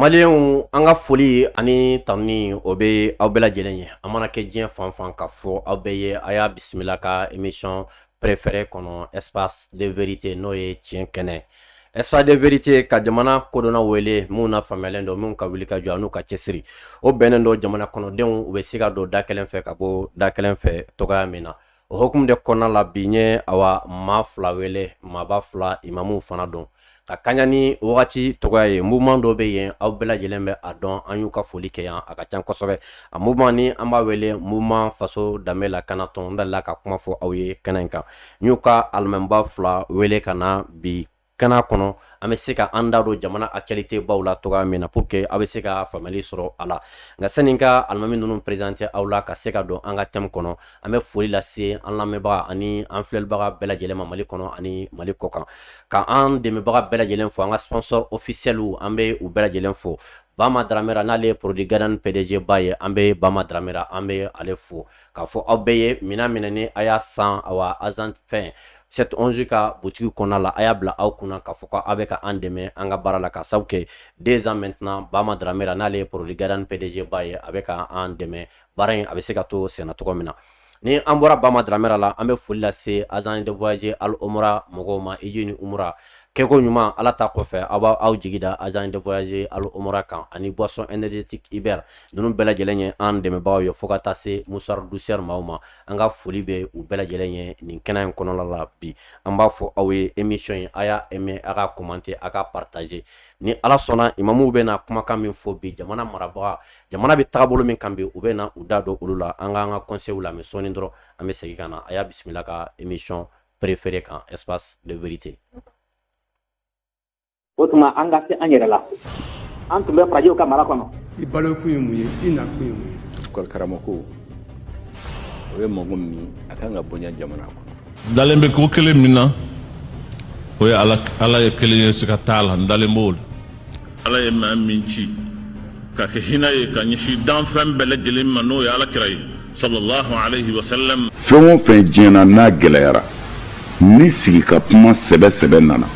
Malien an ka foli ani tanni o bɛ aw bɛɛ lajɛlen ye a mana kɛ diɲɛ fan fan ka fɔ aw bɛɛ ye a y'a bisimila ka émission préférée kɔnɔ espace de vérité n'o ye tiɲɛ kɛnɛ espace de vérité ka jamana kodɔnna wele minnu na faamuyalen don minnu ka wuli ka jɔ n'u ka cɛsiri o bɛnnen don jamana kɔnɔdenw u bɛ se ka don da kelen fɛ ka bɔ da kelen fɛ togoya min na o hukumu de kɔnɔna la bi ɲɛ awa maa fila wele maaba fila imamuw fana don ka kaɲa ni wagati tɔgɔya ye mouvement dɔ bɛ yen aw bɛɛ lajɛlen bɛ a dɔn an y'u ka foli kɛ yan a ka can kosɛbɛ a mouvement ni an b'a wele mouvement faso danbe lakanatɔn n dalila ka kuma fɔ aw ye kɛnɛ in kan n y'u ka alimamiba fila wele ka na bi kɛnɛ kɔnɔ an bɛ se ka an da don jamana actualité baw la togoya min na pour que aw bɛ se ka faamuyali sɔrɔ a la nka sani ka alimami ninnu présenter aw la ka se ka don an ka thème kɔnɔ an bɛ foli lase an lamɛnbaga ani an filɛlibaga bɛɛ lajɛlen ma Mali kɔnɔ ani Mali kɔkan ka an dɛmɛbaga bɛɛ lajɛlen fo an ka sponsor officiel an bɛ u bɛɛ lajɛlen fo Bama Dramera n'ale ye produit Gadan PDG ba ye an bɛ Bama Dramera an bɛ ale fo k'a fɔ aw bɛɛ ye minɛn minɛni a y'a san awa azan fɛn 711 ka boutique kɔnɔna la a y'a bila aw kunna k'a fɔ ko aw bɛ ka an dɛmɛ an ka baara la ka sabu kɛ 2 ans maintenant Bama Dramera n'ale ye produit Gadan PDG ba ye a bɛ ka an dɛmɛ baara in a bɛ se ka to senna cogo min na ni an bɔra Bama Dramera la an bɛ foli lase agent de voyage Al Umra mɔgɔw ma hiji ni umra kɛko ɲuman ala ta kɔfɛ aw b'a aw jigi da agent de voyage Al Umra kan ani boisson énergétique Iber ninnu bɛɛ lajɛlen ye an dɛmɛbagaw ye fo ka taa se Musar Douceur maaw ma an ka foli bɛ u bɛɛ lajɛlen ye nin kɛnɛ in kɔnɔna la bi an b'a fɔ aw ye émission in a y'a aimé a ka commenter a ka partager ni ala sɔnna imamuw bɛ na kumakan min fɔ bi jamana marabaga jamana bɛ tagabolo min kan bi u bɛ na u da don olu la an k'an ka conseil la mɛ sɔɔni dɔrɔn an bɛ segin ka na a y'a bisimila ka émission préférée kan espace de vérité o tuma an ka se an yɛrɛ la an tun bɛ farajiw ka mara kɔnɔ i balokun ye mun ye i nakun ye mun ye école karamɔgɔ o ye mɔgɔ min a kan ka bonya jamana kɔnɔ dalen bɛ ko kelen min na o ye ala ye kelen ye siga t'a la n dalen b'o la ala ye maa min ci ka kɛ hinɛ ye ka ɲɛsin danfɛn bɛɛ lajɛlen ma n'o ye ala kira ye sallallahu alayhi wa sallam fɛn o fɛn diɲɛna n'a gɛlɛyara ni sigi ka kuma sɛbɛ nana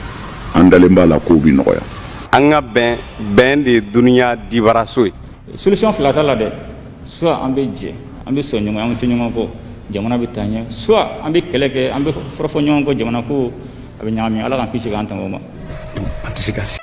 an dalen b'a la k'o bi nɔgɔya an ka bɛn de ye duniya dibaraso ye solution fila t'a la dɛ soit an bɛ jɛ an bɛ sɔn ɲɔgɔn an tɛ ɲɔgɔn kɔ jamana bɛ taa ɲɛ soit an bɛ kɛlɛ kɛ an bɛ fɔrɔfɔ ɲɔgɔn kɔ jamana ko a bɛ ɲagami ala k'an kisi k'an tanga o ma an tɛ se ka se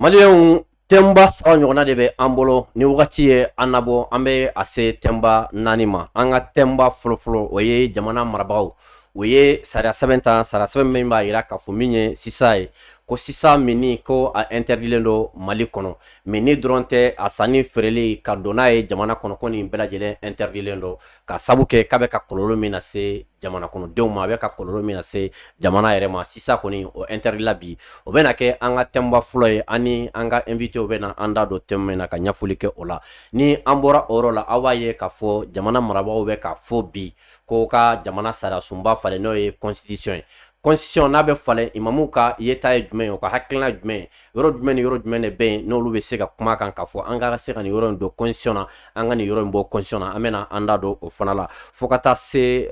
Malien thème saba ɲɔgɔnna de bɛ an bolo ni wagati ye an nabɔ an bɛ a se thème 4 ma an ka thème fɔlɔfɔlɔ o ye jamana marabagaw o ye sariya sɛbɛn ta sariya sɛbɛn min b'a jira k'a fɔ min ye sisan ye ko sisan minni ko a interdilen don Mali kɔnɔ mais ni dɔrɔn tɛ a sanni feereli ka don n'a ye jamana kɔnɔ ko nin bɛɛ lajɛlen interdilen don ka sabu kɛ k'a bɛ ka kɔlɔlɔ min lase jamana kɔnɔdenw ma a bɛ ka kɔlɔlɔ min lase jamana yɛrɛ ma sisan kɔni o interdit bi o bɛna kɛ an ka thème fɔlɔ ye ani an ka invité bɛ na an da don thème min na ka ɲɛfɔli kɛ o la ni an bɔra o yɔrɔ la aw b'a ye k'a fɔ jamana marabagaw bɛ k'a fɔ bi ko ka jamana sariya sunba falen n'o ye constitution ye constitution n'a bɛ falen imamuw ka yeta ye jumɛn ye o ka hakilina jumɛn ye yɔrɔ jumɛn ni yɔrɔ jumɛn de bɛ yen n'olu bɛ se ka kuma kan k'a fɔ an ka se ka nin yɔrɔ in don constitution na an ka nin yɔrɔ in bɔ constitution na an bɛna an da don o fana la fo ka taa se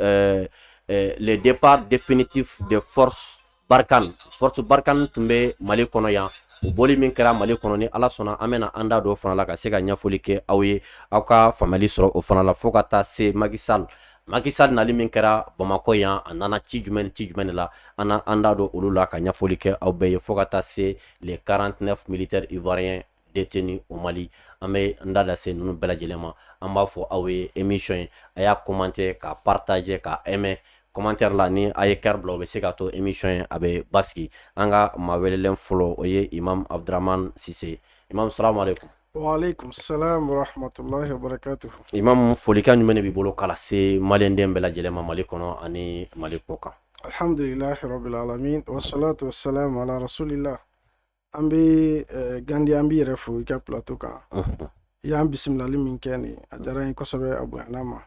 le départ définitif de force Barkhane tun bɛ Mali kɔnɔ yan o boli min kɛra Mali kɔnɔ ni ala sɔnna an bɛna an da don o fana la ka se ka ɲɛfɔli kɛ aw ye aw ka faamuyali sɔrɔ o fana la fo ka taa se Macky Sall nali min kɛra Bamako yan a nana ci jumɛn de la an da don olu la ka ɲɛfɔli kɛ aw bɛɛ ye fo ka taa se les 49 militaires ivoiriens détenus au Mali an bɛ n da lase ninnu bɛɛ lajɛlen ma an b'a fɔ aw ye émission in a y'a commenter ka partager ka aimer commentaire la ni a ye kɛri bila o bɛ se ka to émission in a bɛ basigi an ka maa welelen fɔlɔ o ye Imam Abdramane Sise Imam salamu aleykum. Waalaikum salam wa rahmatullahi wa barakatuh. Imam folikan jumɛn de b'i bolo k'a lase maliyɛnden bɛɛ lajɛlen ma Mali kɔnɔ ani Mali kɔ kan. Alhamdulillahi rabbil alamin wa salatu wa salam ala rasulillah. an bɛ Gandi an b'i yɛrɛ fo i ka plateau kan i y'an bisimilali min kɛ nin a diyara n ye kosɛbɛ a bonyana ma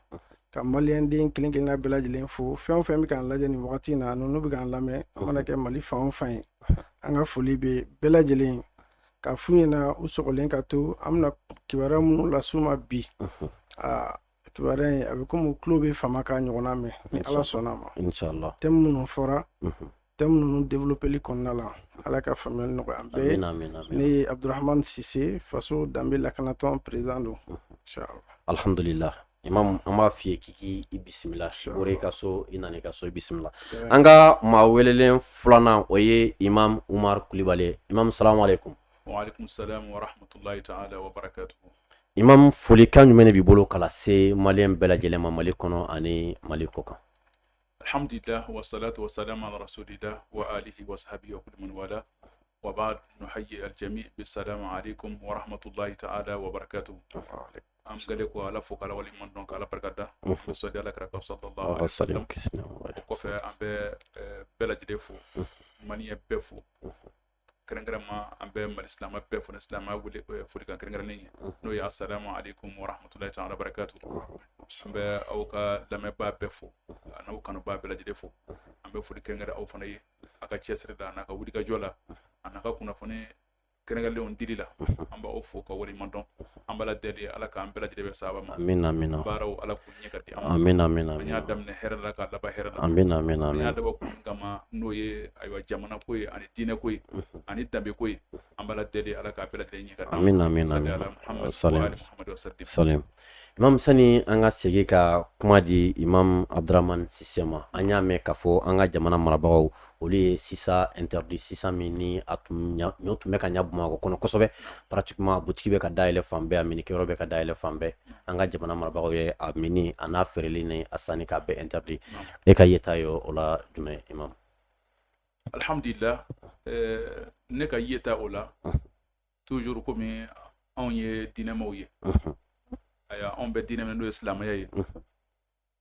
ka maliyɛnden kelen kelenna bɛɛ lajɛlen fo fɛn o fɛn bɛ k'an lajɛ nin wagati in na ninnu bɛ k'an lamɛn a mana kɛ Mali fan o fan ye an ka foli bɛ bɛɛ lajɛlen ye ka f'u ɲɛna u sɔgɔlen ka to an bɛna kibaruya minnu las'u ma bi kibaruya in a bɛ komi u tulo bɛ fama k'a ɲɔgɔnna mɛn ni Ala sɔnna ma Inshallah. thème minnu fɔra thème ninnu développeli kɔnɔna la Ala ka faamuyali nɔgɔya an bɛɛ ne ye Abdurahmane Sise faso danbe lakanatɔn président don inshallah. Alhamdulillah. Imam an b'a f'i ye k'i bisimila o de ka so i nana i ka so i bisimila an ka maa welelen filanan o ye Imam Umar Kulibali. Imam salamu alaikum. Wa alaikum salam wa rahmatullahi ta'ala wa barakatuhu. Imam folikan jumɛn de b'i bolo k'a lase maliyɛn bɛɛ lajɛlen ma Mali kɔnɔ ani Mali kɔ kan? Alhamdulillah wa salatu wa salam ala rasulillah wa alihi wa sahbihi wa kulli man wala wa ba'd nuhayyi al-jami' bis-salamu alaykum wa rahmatullahi ta'ala wa barakatuh. Am gale ko ala fo kala wali man don kala barkada ko so dala kara sallallahu alaihi wasallam ko fe ambe bela jide fo mani e be fo krengrama ambe mal islam be fo islam wuli fo kan krengrani no ya assalamu alaykum wa rahmatullahi ta'ala wa barakatuh. Ambe au ka lame ba be fo na kan ba bela jide fo ambe fo krengra au fana yi aka chesre da na ka wuli ka jola anaka kuna fone krengrale on dilila amba o fo ko wali man don ambala dede ala ka ambela jide saba ma amin baraw ala ku nyekati amin ya damne herala ka laba herala amin ya daba ku kama noye aywa jamana ko ani dine ko ani dambe ko ambala dede ala ka ambela jide nyekati amin salam. Imam sani an ka segi ka kuma di Imam Abdurahmane Sise ma an y'a mɛn k'a fɔ an ka jamana marabagaw olu ye sisa interdit sisa min ni a tun bɛ ka ɲa Bamakɔ kɔnɔ kosɛbɛ pratiquement butigi bɛ ka dayɛlɛ fan bɛɛ a minikɛyɔrɔ bɛ ka dayɛlɛ fan bɛɛ an ka jamana marabagaw ye a mini a n'a feereli ni a sanni k'a bɛɛ interdit e ka yeta ye o la jumɛn Imam? Alhamdulillah ne ka yeta o la toujours komi anw ye diinɛmaw ye aya on be diinɛ min n'o ye silamɛya ye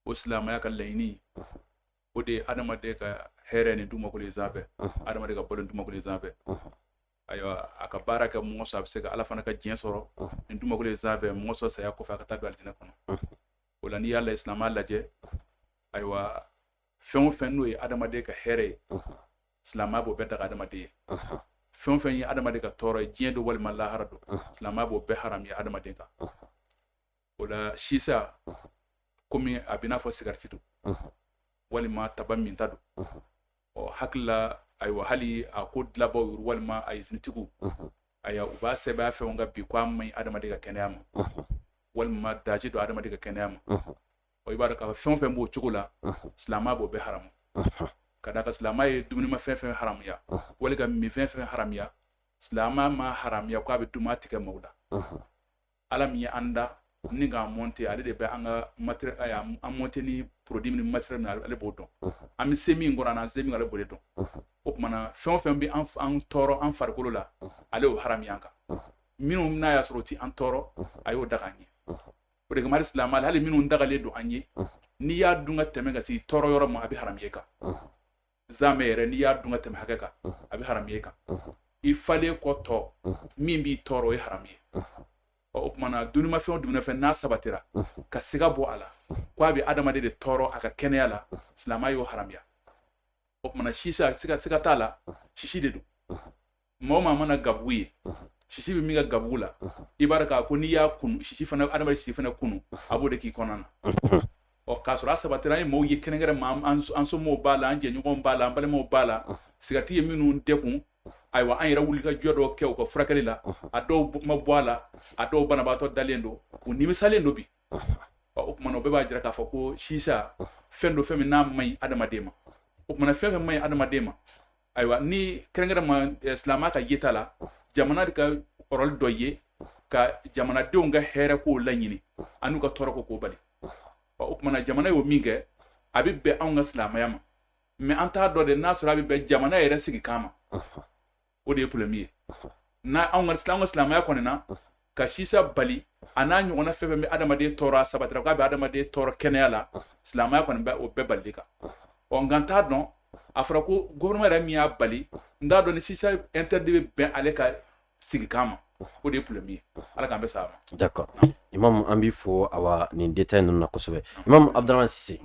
o silamɛya ka laɲini o de ye adamaden ka hɛrɛ ni dumakolo ye sanfɛ adamaden ka bɔlen dumakolo ye sanfɛ ayiwa a ka baara kɛ mɔgɔ sɔrɔ a bɛ se ka ala fana ka diɲɛ sɔrɔ ni dumakolo ye sanfɛ mɔgɔ sɔrɔ saya kɔfɛ a ka taa don alijinɛ kɔnɔ o la n'i y'a la silamɛya lajɛ ayiwa fɛn o fɛn n'o ye adamaden ka hɛrɛ ye silamɛya b'o bɛɛ daga adamaden ye fɛn o fɛn ye adamaden ka tɔɔrɔ ye diɲɛ don walima lahara don silamɛya b'o bɛɛ haramiya adamaden kan o la sisa komi a bɛ n'a fɔ sigariti don walima taba min ta don ɔ hakilila ayiwa hali a ko dilabaw walima a izinitigiw ayiwa u b'a sɛbɛn a fɛnw kan bi ko a maɲi adamaden ka kɛnɛya ma walima daji don adamaden ka kɛnɛya ma ɔ i b'a dɔn k'a fɔ fɛn o fɛn b'o cogo la silamɛya b'o bɛɛ haramu ka d'a kan silamɛya ye dumunima fɛn fɛn haramuya wali ka min fɛn fɛn haramuya silamɛya ma haramuya ko a bɛ duma tigɛ maaw la ala min ye an da ni k'a monter ale de bɛ an ka matériel an monter ni produit ni matériel min ale b'o dɔn an bɛ se min kɔrɔ an se min ale b'o de dɔn o tuma na fɛn o fɛn bɛ an tɔɔrɔ an farikolo la ale y'o haramuya an kan minnu n'a y'a sɔrɔ o ti an tɔɔrɔ a y'o daga an ye o de kama hali silamɛya hali minnu dagalen don an ye n'i y'a dun ka tɛmɛ ka se tɔɔrɔ yɔrɔ ma a bɛ haramuya i kan zamɛ yɛrɛ n'i y'a dun ka tɛmɛ hakɛ kan a bɛ haramuya i kan i falen kɔ tɔ min b'i tɔɔrɔ o ye haramuya o tuma na dunimafɛn o dumunifɛn n'a sabatira ka siga bɔ a la ko a bɛ adamaden de tɔɔrɔ a ka kɛnɛya la silamɛya y'o haramuya o tuma na sisa siga t'a la sisi de don maa o maa mana gabugu ye sisi bɛ min ka gabugu la i b'a dɔn k'a ko n'i y'a kunu sisi fana adamaden sisi fana kunu a b'o de k'i kɔnɔna na ɔ k'a sɔrɔ a sabatira an ye maaw ye kɛrɛnkɛrɛn ma an somɔgɔw b'a la an jɛɲɔgɔnw b'a la an balimaw b'a la sigati ye minnu dekun ayiwa an yɛrɛ wuli ka jɔ dɔw kɛ u ka furakɛli la a dɔw ma bɔ a la a dɔw banabaatɔ dalen don u nimisalen don bi o tuma na o bɛɛ b'a jira k'a fɔ ko sisa fɛn do fɛn min n'a man ɲi adamaden ma o tuma na fɛn fɛn man ɲi adamaden ma ayiwa ni kɛrɛnkɛrɛn ma silamɛya ka yeta la jamana de ka rôle dɔ ye ka jamanadenw ka hɛrɛ kow laɲini an n'u ka tɔɔrɔ ko k'o bali o tuma na jamana y'o min kɛ a bɛ bɛn anw ka silamɛya ma mais an t'a dɔn de n'a sɔrɔ a bɛ bɛn jamana yɛrɛ sigi kan ma o de ye problème ye n'a anw ka silamɛya kɔni na ka sisa bali a n'a ɲɔgɔnna fɛn fɛn bɛ adamaden tɔɔrɔ a sabatira k'a bɛ adamaden tɔɔrɔ kɛnɛya la silamɛya kɔni bɛ o bɛɛ bali kan ɔ nka n t'a dɔn a fɔra ko gouvernement yɛrɛ min y'a bali n t'a dɔn ni sisa interdit bɛ bɛn ale ka sigikan ma o de ye problème ye ala k'an bɛ sa ma. D'accord imam an b'i fo awa nin détail ninnu na kosɛbɛ imam Abdramane Sise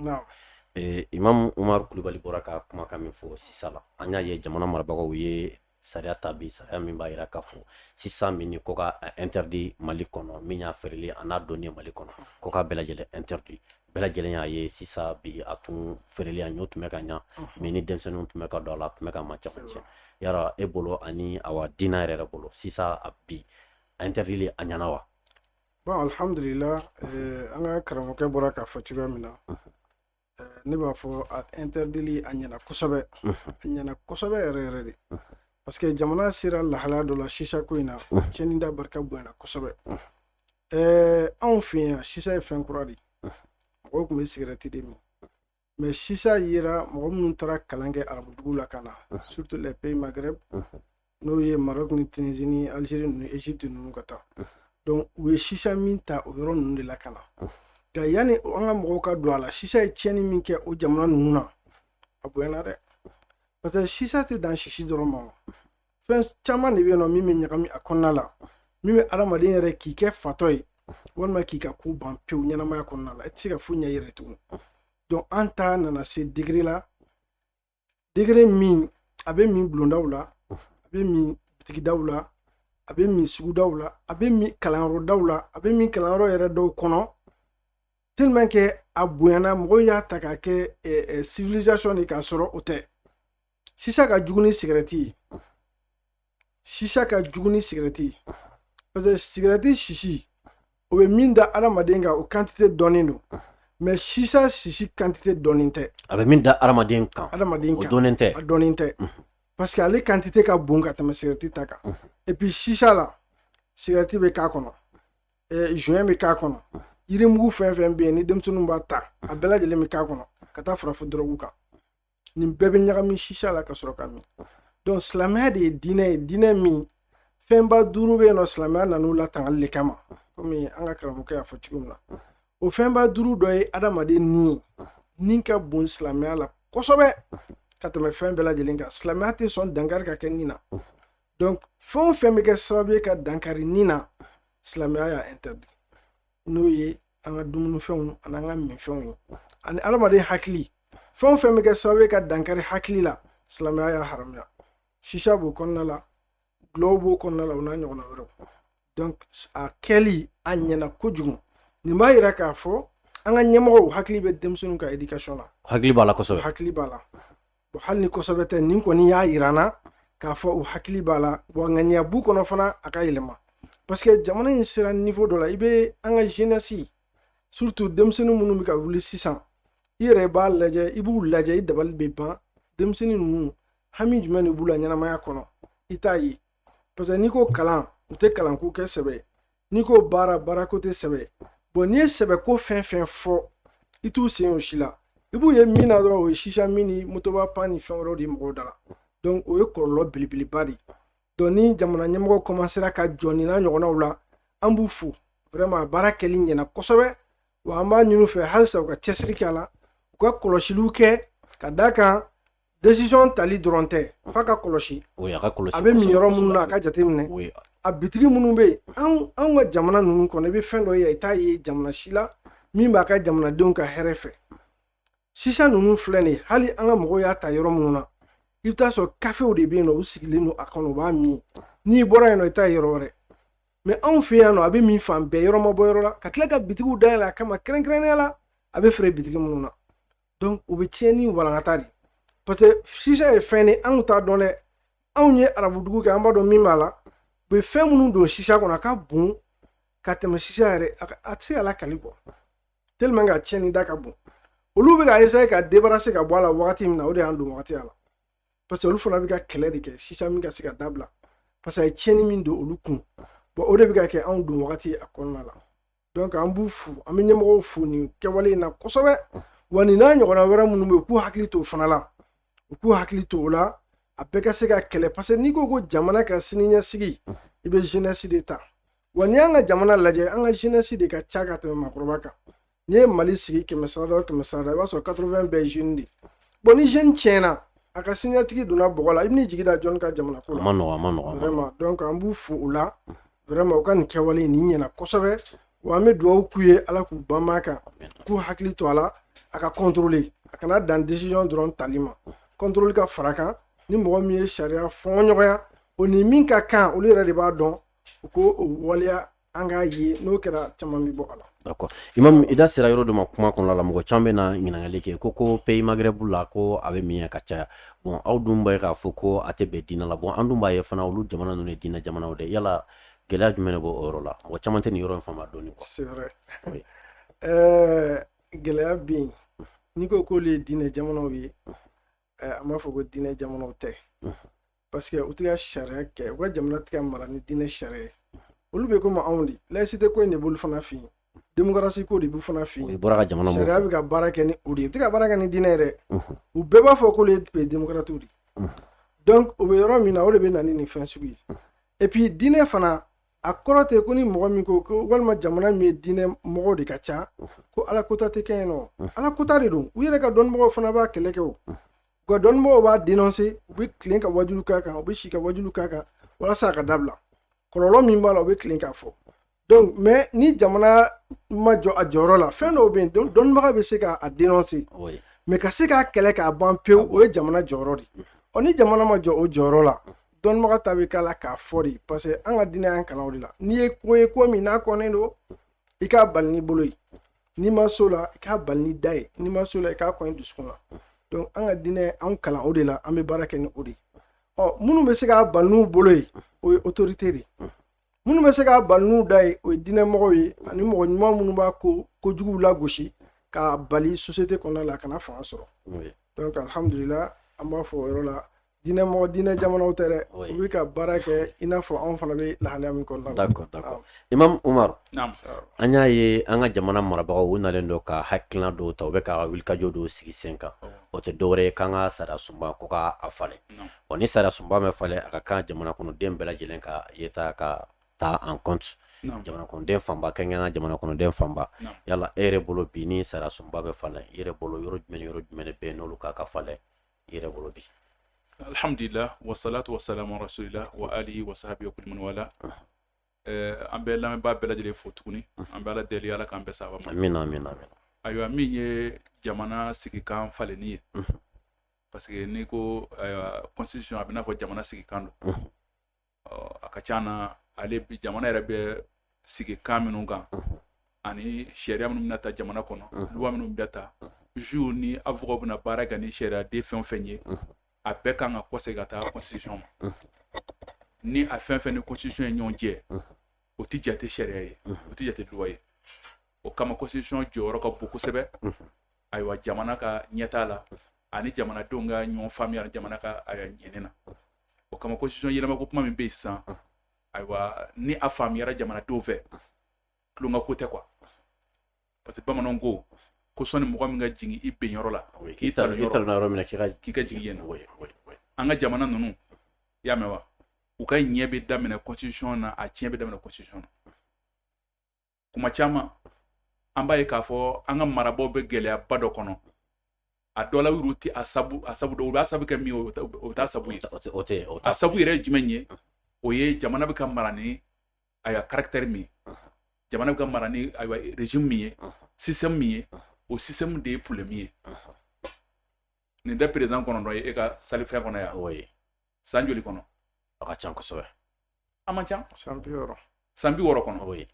imam Umar Kulibali bɔra ka kumakan min fɔ sisa la an y'a ye jamana marabagaw ye sariya ta bi sariya min b'a yira k'a fɔ sisan min ni ko ka interdit Mali kɔnɔ min y'a feereli a n'a donni Mali kɔnɔ ko ka bɛɛ lajɛlen interdit bɛɛ lajɛlen y'a ye sisan bi a tun feereli a ɲɔ tun bɛ ka ɲa mais ni denmisɛnninw tun bɛ ka don a la a tun bɛ ka maa caman tiɲɛ yara e bolo ani awa diina yɛrɛ bolo sisan a bi a interdit a ɲana wa? Bon alhamdulillah an ka karamɔgɔkɛ bɔra k'a fɔ cogoya min na ne b'a fɔ a interdit a ɲana kosɛbɛ a ɲana kosɛbɛ yɛrɛ yɛrɛ de parce que jamana sera lahalaya dɔ la sisa ko in na tiɲɛni da barika bonyana kosɛbɛ anw fɛ yan sisa ye fɛn kura de mɔgɔw tun bɛ sigɛrɛti de min mais sisa yera mɔgɔ minnu taara kalan kɛ arabudugu la ka na surtout les pays Maghreb n'o ye Maroc ni Tunisie ni Algérie ni Égypte ninnu ka taa donc u ye sisa min ta o yɔrɔ ninnu de la ka na nka yanni an ka mɔgɔw ka don a la sisa ye tiɲɛni min kɛ o jamana ninnu na a bonyana dɛ parce que sisa tɛ dan sisi dɔrɔn ma fɛn caman de bɛ yen nɔ min bɛ ɲagami a kɔnɔna la min bɛ adamaden yɛrɛ k'i kɛ fatɔ ye walima k'i ka ko ban pewu ɲɛnamaya kɔnɔna la i tɛ se ka foyi ɲɛ yɛrɛ tugun donc an ta nana se degré la degré min a bɛ min bulondaw la a bɛ min bitigidaw la a bɛ min sugudaw la a bɛ min kalanyɔrɔdaw la a bɛ min kalanyɔrɔ yɛrɛ dɔw kɔnɔ tellement que a bonyana mɔgɔw y'a ta k'a kɛ civilisation de k'a sɔrɔ o tɛ sisa ka jugu ni sigɛrɛti ye sisa ka jugu ni sigɛrɛti ye parce que sigɛrɛti sisi o bɛ min da adamaden kan o quantité dɔnnen don mais sisa sisi quantité dɔnnen tɛ a bɛ min da adamaden kan o dɔnnen tɛ a dɔnnen tɛ parce que ale quantité ka bon ka tɛmɛ sigɛrɛti ta kan et puis sisa la sigɛrɛti bɛ k'a kɔnɔ joint bɛ k'a kɔnɔ yirimugu fɛn fɛn bɛ yen ni denmisɛnninw b'a ta a bɛɛ lajɛlen bɛ k'a kɔnɔ ka taa fara fo dɔrɔgu kan nin bɛɛ bɛ ɲagami sisa la ka sɔrɔ ka min donc silamɛya de ye diinɛ ye diinɛ min fɛnba duuru bɛ yen nɔ silamɛya nan'u la tangali le kama komi an ka karamɔgɔkɛ y'a fɔ cogo min na o fɛnba duuru dɔ ye adamaden ni ye ni ka bon silamɛya la kosɛbɛ ka tɛmɛ fɛn bɛɛ lajɛlen kan silamɛya tɛ sɔn dankari ka kɛ nin na donc fɛn o fɛn bɛ kɛ sababu ye ka dankari nin na silamɛya y'a interdit n'o ye an ka dumunifɛnw ani an ka minfɛnw ye ani adamaden hakili fɛn o fɛn bɛ kɛ sababu ye ka dankari hakili la silamɛya y'a haramuya sisa b'o kɔnɔna la gulɔw b'o kɔnɔna la o n'a ɲɔgɔnna wɛrɛw donc a kɛli a ɲɛna kojugu nin b'a yira k'a fɔ an ka ɲɛmɔgɔw hakili bɛ denmisɛnninw ka éducation na hakili b'a la kosɛbɛ hakili b'a la bon hali ni kosɛbɛ tɛ nin kɔni y'a yira n na k'a fɔ u hakili b'a la wa ŋaniya b'u kɔnɔ fana a ka yɛlɛma parce que jamana in sera niveau dɔ la i bɛ an ka jeunesse surtout denmisɛnnin minnu bɛ ka wuli sisan i yɛrɛ b'a lajɛ i b'u lajɛ i dabali bɛ ban denmisɛnnin ninnu hami jumɛn de b'u la ɲɛnamaya kɔnɔ i t'a ye parce que n'i ko kalan u tɛ kalanko kɛ sɛbɛ n'i ko baarako tɛ sɛbɛ bon n'i ye sɛbɛko fɛn fɛn fɔ i t'u sen o si la i b'u ye min na dɔrɔn o ye sisa min ni motoba pan ni fɛn wɛrɛw de ye mɔgɔw da la donc o ye kɔlɔlɔ belebeleba de ye donc ni jamana ɲɛmɔgɔ commencera ka jɔ nin n'a ɲɔgɔnnaw la an b'u fo vraiment baara kɛli ɲɛna kosɛbɛ wa an b'a ɲini u fɛ halisa u ka cɛsiri kɛ a la u ka kɔlɔsiliw kɛ ka d'a kan décision tali dɔrɔn tɛ f'a ka kɔlɔsi a bɛ min yɔrɔ minnu na a ka jateminɛ a bitigi minnu bɛ yen anw ka jamana ninnu kɔnɔ i bɛ fɛn dɔ ye i t'a ye jamana si la min b'a ka jamanadenw ka hɛrɛ fɛ sisa ninnu filɛ nin ye hali an ka mɔgɔw y'a ta yɔrɔ minnu na i bɛ taa sɔrɔ kafew de bɛ yen nɔ u sigilen don a kɔnɔ u b'a min n'i bɔra yen nɔ i t'a ye yɔrɔ wɛrɛ mais anw fɛ yan nɔ a bɛ min fan bɛɛ yɔrɔ ma bɔ yɔrɔ la ka tila ka bitigiw dayɛlɛ a kama kɛrɛnkɛrɛnnenya la a bɛ feere bitigi minnu na donc u bɛ tiɲɛ ni walankata de parce que sisa ye fɛn de anw t'a dɔn dɛ anw ye arabudugu kɛ an b'a dɔn min b'a la u bɛ fɛn minnu don sisa kɔnɔ a ka bon ka tɛmɛ sisa yɛrɛ a tɛ se ka lakali quoi tellement que a tiɲɛni da ka bon olu bɛ ka essayer ka débarrasser ka bɔ a la wagati min na o de y'an don wagati a la parce que olu fana bɛ ka kɛlɛ de kɛ sisa min ka se ka dabila parce que a ye tiɲɛni min don olu kun bon o de bɛ ka kɛ anw don wagati a kɔnɔna la donc an b'u fo an bɛ ɲɛmɔgɔw fo nin kɛwale in na kosɛbɛ wa nin n'a ɲɔgɔnna wɛrɛ minnu bɛ yen u k'u hakili to o fana la u k'u hakili to o la a bɛɛ ka se ka kɛlɛ parce que n'i ko ko jamana ka siniɲɛsigi i bɛ jeunesse de ta wa n'i y'an ka jamana lajɛ an ka jeunesse de ka ca ka tɛmɛ maakɔrɔba kan n'i ye mali sigi 100 sarada o 100 sarada i b'a sɔrɔ 80 bɛɛ ye jeune de bon ni jeune tiɲɛna a ka siniɲɛtigi donna bɔgɔ la i bɛn'i jigi da jɔnni ka jamana ko la a ma nɔgɔ vraiment donc an b'u fo o la vraiment u ka nin kɛwale nin ɲɛna kosɛbɛ wa an bɛ dugawu k'u ye ala k'u banma kan k'u hakili to a la a ka contrôler a kana dan décision dɔrɔn tali ma contrôle ka fara kan ni mɔgɔ min ye sariya fɔɲɔgɔnya o ni min ka kan olu yɛrɛ de b'a dɔn u ko o waleya an k'a ye n'o kɛra caman bɛ bɔ a la. D'accord. Imam ida sera yɔrɔ dɔ ma kuma kɔnɔ la mɔgɔ caman bɛ na ɲininkali kɛ ko pays Maghreb la ko a bɛ min ye ka caya bon aw dun b'a ye k'a fɔ ko a tɛ bɛn diinɛ la bon an dun b'a ye fana olu jamana ninnu ye diinɛ jamanaw de yala gɛlɛya jumɛn de b'o yɔrɔ la mɔgɔ caman tɛ nin yɔrɔ in faamu dɔɔni quoi. C'est vrai. Gɛlɛya bɛ yen n'i ko k'olu ye diinɛ jamanaw ye an b'a fɔ ko diinɛ jamanaw tɛ parce que u tɛ ka sariya kɛ u ka jamana tɛ ka mara ni diinɛ sariya ye olu bɛ komi anw de laïcité ko in de b'olu fana fɛ yen démocratie ko de b'u fana fɛ yen sariya bɛ ka baara kɛ ni o de ye u tɛ ka baara kɛ ni diinɛ ye dɛ u bɛɛ b'a fɔ k'olu ye démocrates de donc o bɛ yɔrɔ min na o de bɛ na ni nin fɛn sugu ye et puis diinɛ fana a kɔrɔ tɛ ko ni mɔgɔ min ko walima jamana min ye diinɛ mɔgɔw de ka ca ko ala kota tɛ kɛ yen nɔ ala kota de don u yɛrɛ ka dɔnnibagaw fana b'a kɛlɛ kɛ o u ka dɔnnibagaw b'a dénoncer u bɛ tilen ka wajulu k'a kan u bɛ si ka wajulu k'a kan walasa a ka dabila kɔlɔlɔ min b'a la u bɛ tilen k'a fɔ donc mais ni jamana ma jɔ a jɔyɔrɔ la fɛn dɔw bɛ yen dɔnnibaga bɛ se k'a dénoncer mais ka se k'a kɛlɛ k'a ban pewu o ye jamana jɔyɔrɔ de ɔ ni jamana ma jɔ o jɔyɔrɔ la dɔnnibaga ta bɛ k'a la k'a fɔ de parce que an ka diinɛ y'an kalan o de la n'i ye ko min n'a kɔnnen don i k'a bali n'i bolo ye n'i ma so la i k'a bali n'i da ye n'i ma so la i k'a kɔn i dusukun na donc an ka diinɛ anw kalan o de la an bɛ baara kɛ ni o de ye ɔ minnu bɛ se k'a bali n'u bolo ye o ye autorité de ye minnu bɛ se k'a bali n'u da ye o ye diinɛmɔgɔw ye ani mɔgɔ ɲuman minnu b'a kojuguw lagosi k'a bali société kɔnɔna la a kana fanga sɔrɔ donc alhamdulillah an b'a fɔ o yɔrɔ la diinɛ jamanaw tɛ dɛ u bɛ ka baara kɛ i n'a fɔ anw fana bɛ lahalaya min kɔnɔna la. D'accord. Imam Umar an y'a ye an ka jamana marabagaw u nalen don ka hakilina dɔw ta u bɛ ka wulikajɔ dɔw sigi sen kan o tɛ dɔwɛrɛ ye k'an ka sariya sunba ko k'a falen ni sariya sunba ma falen a ka kan jamana kɔnɔden bɛɛ lajɛlen ka yeta ka ta en compte jamana kɔnɔden fanba kɛrɛnkɛrɛnnen jamana kɔnɔden fanba yala e yɛrɛ bolo bi ni sariya sunba bɛ falen i yɛrɛ bolo yɔrɔ jumɛn de bɛ yen n'olu k'a ka falen i yɛrɛ bolo bi. Alhamdulillah wassalatu wassalamu ala rasulillah wa alihi wa sahbihi wa kulli man wala an bɛ lamɛnbaa bɛɛ lajɛlen fo tuguni an bɛ ala deli ala k'an bɛɛ saba ma amina ayiwa min ye jamana sigikan falenni ye parce que n'i ko constitution a bɛ n'a fɔ jamana sigikan don a ka ca na ale jamana yɛrɛ bɛ sigikan minnu kan ani sariya minnu bɛna ta jamana kɔnɔ loi minnu bɛ ta juge ni avocat bɛna baara kɛ ni sariyaden fɛn o fɛn ye a bɛɛ kan ka kɔsegin ka taa constitution ma ni a fɛn fɛn ni constitution ye ɲɔgɔn cɛ o tɛ jate sariya ye o tɛ jate loi ye o kama constitution jɔyɔrɔ ka bon kosɛbɛ ayiwa jamana ka ɲɛtaa la ani jamanadenw ka ɲɔgɔn faamuya ani jamana ka ɲɛni na o kama constitution yɛlɛma ko kuma min bɛ yen sisan ayiwa ni a faamuyara jamanadenw fɛ tulonka ko tɛ quoi parce que bamananw ko sɔnni mɔgɔ min ka jigin i benyɔrɔ la k'i ta yɔrɔ min na k'i ka jigin yen na an ka jamana ninnu i y'a mɛn wa u ka ɲɛ bɛ daminɛ constitution na a tiɲɛ bɛ daminɛ constitution na kuma caman an b'a ye k'a fɔ an ka marabaaw bɛ gɛlɛyaba dɔ kɔnɔ a dɔ la yɛrɛ tɛ a sabu dɔ u b'a sabu kɛ min ye o t'a sabu ye a sabu yɛrɛ ye jumɛn ye o ye jamana bɛ ka mara ni ayiwa caractère min ye jamana bɛ ka mara ni ayiwa régime min ye système min ye o système de ye problème ye nin tɛ président kɔnɔ dɔ ye e ka salifɛn kɔnɔ yan san joli kɔnɔ a ka ca kosɛbɛ a man ca san 60 kɔnɔ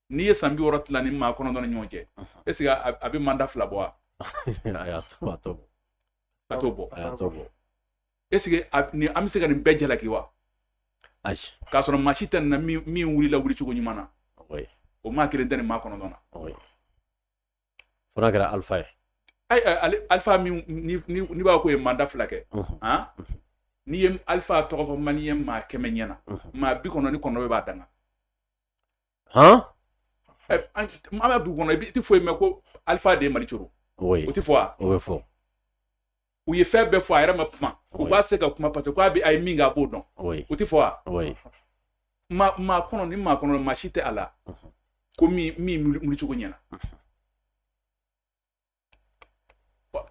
n'i ye san 60 tila ni maa kɔnɔntɔn ni ɲɔgɔn cɛ est ce que a bɛ mandat 2 bɔ wa a t'o bɔ est ce que an bɛ se ka nin bɛɛ jalaki wa k'a sɔrɔ maa si tɛ nin na min wulila wulicogo ɲuman na o maa kelen tɛ nin maa kɔnɔntɔn na fo n'a kɛra Alpha ye Alpha min ni b'a ko ye mandat 2 kɛ n'i ye Alpha tɔgɔ fɔ maliyɛn maa 100 ɲɛna maa 99 b'a danga an bɛ dugu kɔnɔ i tɛ foyi mɛn ko Alpha de ye Mali coro o tɛ fɔ wa o bɛ fɔ u ye fɛn bɛɛ fɔ a yɛrɛ ma kuma u b'a se ka kuma parce que k'a ye min kɛ a b'o dɔn o tɛ fɔ wa maa kɔnɔ ni maa kɔnɔ maa si tɛ a la ko min wulicogo ɲɛna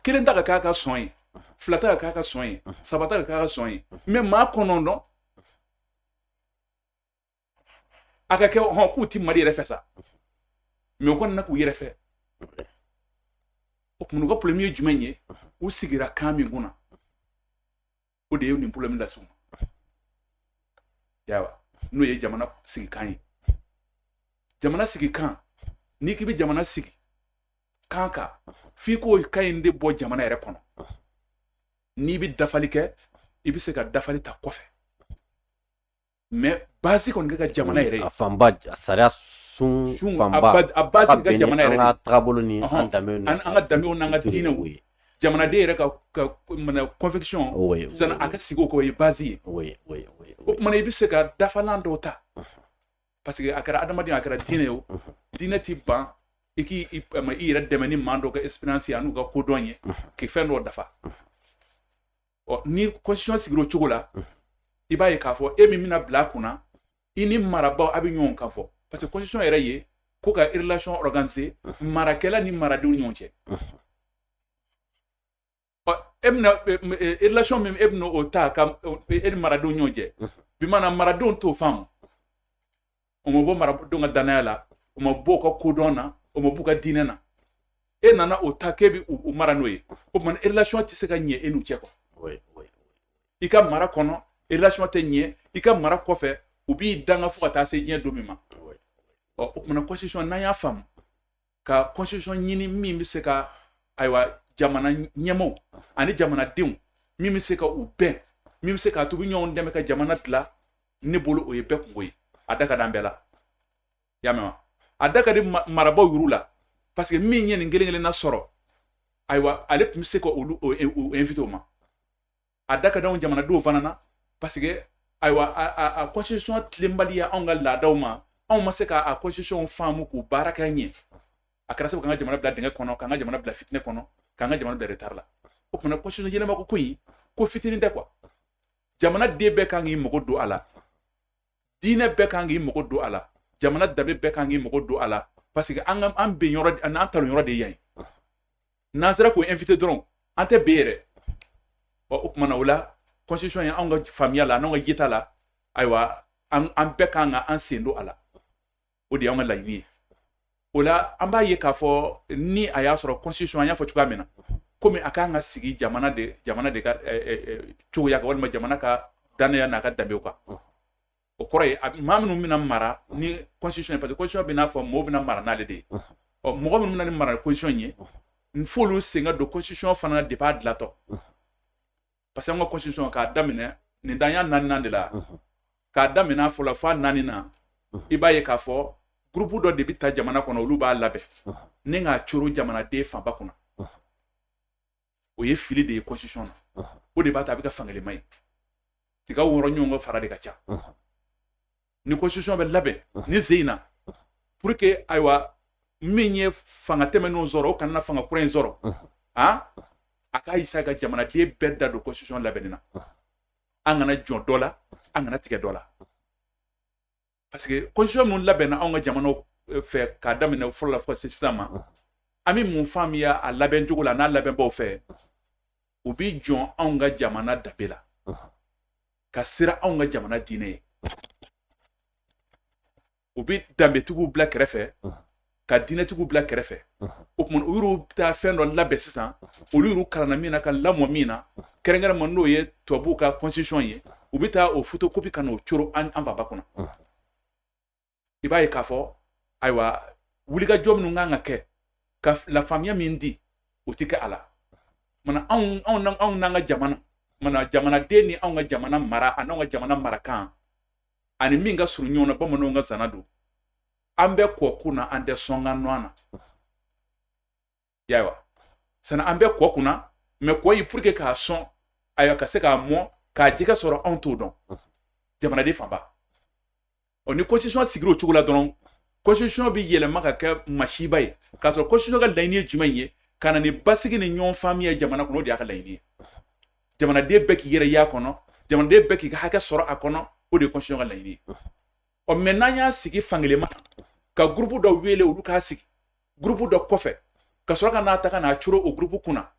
kelen ta ka k'a ka sɔn ye filata ka ka sɔn ye sabata ka ka sɔn ye mais maa kɔnɔntɔn a ka kɛ k'u ti Mali yɛrɛ fɛ sa mais u kɔni na k'u yɛrɛ fɛ o tuma u ka problème ye jumɛn ye u sigira kan min kunna o de ye nin problème lase u ma yawa n'o ye jamana sigi kan ye jamana sigi kan n'i k'i bɛ jamana sigi kan kan f'i k'o kan in de bɔ jamana yɛrɛ kɔnɔ n'i bɛ dafali kɛ i bɛ se ka dafali ta kɔfɛ mais base kɔni kɛ ka jamana yɛrɛ ye a fanba sariya sun fanba a base ka jamana yɛrɛ an ka taabolo ni an danbew an ka danbew n'an ka diinɛw jamanaden yɛrɛ ka conviction sanni a ka sigi o kan o ye base ye o kumana i bɛ se ka dafalan dɔw ta parce que a kɛra adamaden a kɛra diinɛ ye o diinɛ ti ban i yɛrɛ dɛmɛ ni maa dɔ ka expérience ye an'u ka kodɔn ye k'i fɛn dɔw dafa ni constitution sigira o cogo la i b'a ye k'a fɔ e min bɛna bila a kunna i ni marabaw a bɛ ɲɔgɔn kan fɔ parce que constitution yɛrɛ ye ko ka relation organiser marakɛla ni maradenw ɲɔgɔn cɛ e bɛna relation min e bɛna o ta ka e ni maradenw ɲɔgɔn cɛ bi mana maradenw t'o faamu o ma bɔ maradenw ka danaya la o ma bɔ u ka kodɔn na o ma b'u ka diinɛ na e nana o ta k'e bɛ u mara n'o ye o tuma relation tɛ se ka ɲɛ e n'u cɛ kɔ i ka mara kɔnɔ relation tɛ ɲɛ i ka mara kɔfɛ u b'i danga fo ka taa se diɲɛ don min ma o tuma constitution n'an y'a faamu ka constitution ɲini min bɛ se ka ayiwa jamana ɲɛmaaw ani jamanadenw min bɛ se ka u bɛn min bɛ se k'a to u bɛ ɲɔgɔn dɛmɛ ka jamana dilan ne bolo o ye bɛɛ kungo ye a da ka d'an bɛɛ la y'a mɛn wa a da ka di marabaw yuru la parce que min ye nin kelen kelenna sɔrɔ ayiwa ale tun bɛ se ka olu invité o ma a da ka d'anw jamanadenw fana na parce que ayiwa a constitution tilenbaliya anw ka laadaw ma anw ma se k'a constitution faamu k'u baara kɛ ɲɛ a kɛra sabu k'an ka jamana bila dingɛ kɔnɔ k'an ka jamana bila fitinɛ kɔnɔ k'an ka jamana bila retard la o tuma constitution yɛlɛma ko in ko fitinin tɛ quoi jamana den bɛɛ kan k'i mago don a la diinɛ bɛɛ kan k'i mago don a la jamana danbe bɛɛ kan k'i mago don a la parce que an bɛn yɔrɔ an talon yɔrɔ de ye yan ye n'an sera k'o invité dɔrɔn an tɛ bɛn yɛrɛ o tuma o la constitution ye anw ka faamuya la n'anw ka yeta la ayiwa an bɛɛ kan ka an sen don a la o de y'anw ka laɲini ye o la an b'a ye k'a fɔ ni a y'a sɔrɔ constitution an y'a fɔ cogoya min na komi a kan ka sigi jamana de ka cogoya kan walima jamana ka danaya n'a ka danbew kan o kɔrɔ ye maa minnu bɛna mara ni constitution ye parce que constitution bɛ n'a fɔ mɔgɔw bɛna mara n'ale de ye mɔgɔ minnu bɛna ni mara ni constitution ye f'olu sen ka don constitution fana de b'a dilatɔ parce que an ka constitution k'a daminɛ nin dan y'a 4nan de la k'a daminɛ fɔlɔ f'a 4nan i b'a ye k'a fɔ groupe dɔ de bɛ ta jamana kɔnɔ olu b'a labɛn ni k'a coro jamanaden fanba kunna o ye fili de ye constitution na o de b'a to a bɛ ka fankelen ye tiga wɔrɔ ɲɔgɔn ka fara de ka ca ni constitution bɛ labɛn ni sen in na pour que ayiwa min ye fanga tɛmɛnenw sɔrɔ o kana fanga kura in sɔrɔ a k'a yisa ka jamanaden bɛɛ da don constitution labɛnni na an kana jɔn dɔ la an kana tigɛ dɔ la parce que constitution mun labɛnna anw ka jamanaw fɛ k'a daminɛ fɔlɔ la fo ka se sisan ma an bɛ mun faamuya a labɛn cogo la n'a labɛnbaw fɛ u bɛ jɔn anw ka jamana danbe la ka siran anw ka jamana diinɛ ye u bɛ danbetigiw bila kɛrɛfɛ ka diinɛtigiw bila kɛrɛfɛ o tuma u y'u taa fɛn dɔ labɛn sisan olu y'u kalanna min na ka lamɔ min na kɛrɛnkɛrɛnma n'o ye tubabuw ka constitution ye u bɛ taa o photocopie ka n'o coro an fanba kɔnɔ i b'a ye k'a fɔ ayiwa wulikajɔ minnu kan ka kɛ ka lafaamuya min di o tɛ kɛ a la mana anw n'an ka jamana mana jamanaden ni anw ka jamana mara a n'anw ka jamana marakan ani min ka surun ɲɔgɔn na bamananw ka zana don an bɛ kɔ kunna an tɛ sɔn ka nɔ na yawa sanni an bɛ kɔ kunna mɛ kɔ yi pour que k'a sɔn ayiwa ka se k'a mɔ k'a jɛgɛ sɔrɔ anw t'o dɔn jamanaden fanba ni constitution sigira o cogo la dɔrɔn constitution bɛ yɛlɛma ka kɛ masiba ye k'a sɔrɔ constitution ka laɲini ye jumɛn ye ka na ni basigi ni ɲɔgɔn faamuya ye jamana kɔnɔ o de y'a ka laɲini ye jamanaden bɛɛ k'i yɛrɛ y'a kɔnɔ jamanaden bɛɛ k'i ka hakɛ sɔrɔ a kɔnɔ o de ye constitution ka laɲini ye mɛ n'an y'a sigi fankelen ma ka groupe dɔ wele olu k'a sigi groupe dɔ kɔfɛ ka sɔrɔ ka n'a ta ka n'a coro o groupe kunna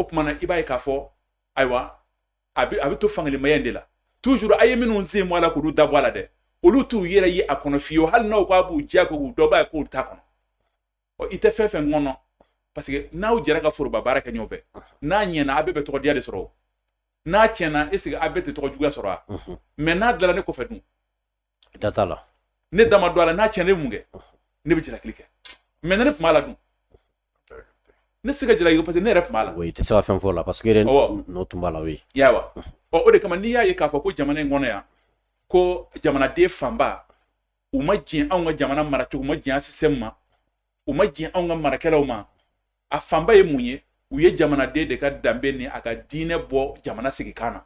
o kuma na i b'a ye k'a fɔ ayiwa a bɛ to fangelimaya in de la toujours a ye minnu sen bɔ a la k'olu dabɔ a la dɛ olu t'u yɛrɛ ye a kɔnɔ fiyewu hali n'aw k'a b'u diya k'u dɔ b'a ye k'u t'a kɔnɔ i tɛ fɛn fɛn kɔnɔ parce que n'aw jɛra ka foroba baara kɛ ɲɔgɔn fɛ n'a ɲɛna a bɛɛ bɛ tɔgɔ diya de sɔrɔ n'a tiɲɛna est-ce que a bɛɛ tɛ tɔgɔ juguya sɔrɔ wa mais n'a dilanna ne kɔfɛ dun da t'a la ne da ma don a la n'a tiɲɛna ne mun kɛ ne bɛ jalakili kɛ mais ne tun b'a la dun ne se ka jalaki parce que ne yɛrɛ tun b'a la oui i tɛ se ka fɛn fɔ o la parce que n'o tun b'a la oui yawa o de kama n'i y'a ye k'a fɔ ko jamana in kɔnɔ yan ko jamanaden fanba u ma diɲɛ anw ka jamana maracogo u ma diɲɛ système ma u ma diɲɛ anw ka marakɛlaw ma a fanba ye mun ye u ye jamanaden de ka danbe ni a ka diinɛ bɔ jamana sigi kan na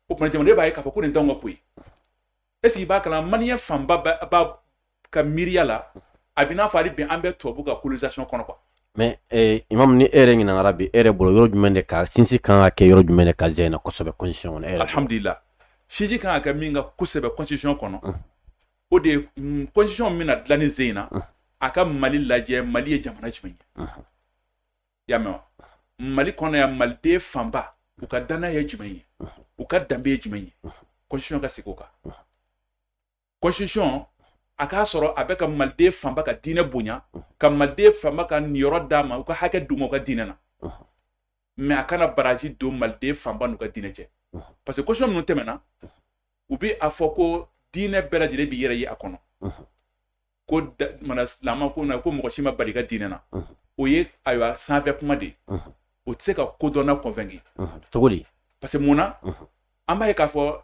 o tuma jamanaden b'a ye k'a fɔ ko nin t'anw ka ko ye est-ce que i b'a kalan maliyɛn fanba b'a ka miiriya la a bɛ n'a fɔ hali bi an bɛ tubabu ka colonisation kɔnɔ quoi mais imam ni e yɛrɛ ɲininkara bi e yɛrɛ bolo yɔrɔ jumɛn de ka sinsin kan ka kɛ yɔrɔ jumɛn de ka zɛn na kosɛbɛ constitution kɔnɔ alhamdulillah sinsin kan ka kɛ min ka kosɛbɛ constitution kɔnɔ o de ye constitution min na dilan ni zɛn in na a ka Mali lajɛ Mali ye jamana jumɛn ye y'a mɛn wa Mali kɔnɔ yan maliden fanba u ka danaya ye jumɛn ye u ka danbe ye jumɛn ye constitution ka segin o kan constitution a k'a sɔrɔ a bɛ ka maliden fanba ka diinɛ bonya ka maliden fanba ka niyɔrɔ d'a ma u ka hakɛ d'u ma u ka diinɛ na mais a kana baraji don maliden fanba n'u ka diinɛ cɛ parce que constitution minnu tɛmɛna u bɛ a fɔ ko diinɛ bɛɛ lajɛlen b'i yɛrɛ ye a kɔnɔ ko mana silamɛ ko na ko mɔgɔ si ma bali ka diinɛ na o ye ayiwa sanfɛ kuma de ye o tɛ se ka kodɔnna convaincre cogo di parce que mun na an b'a ye k'a fɔ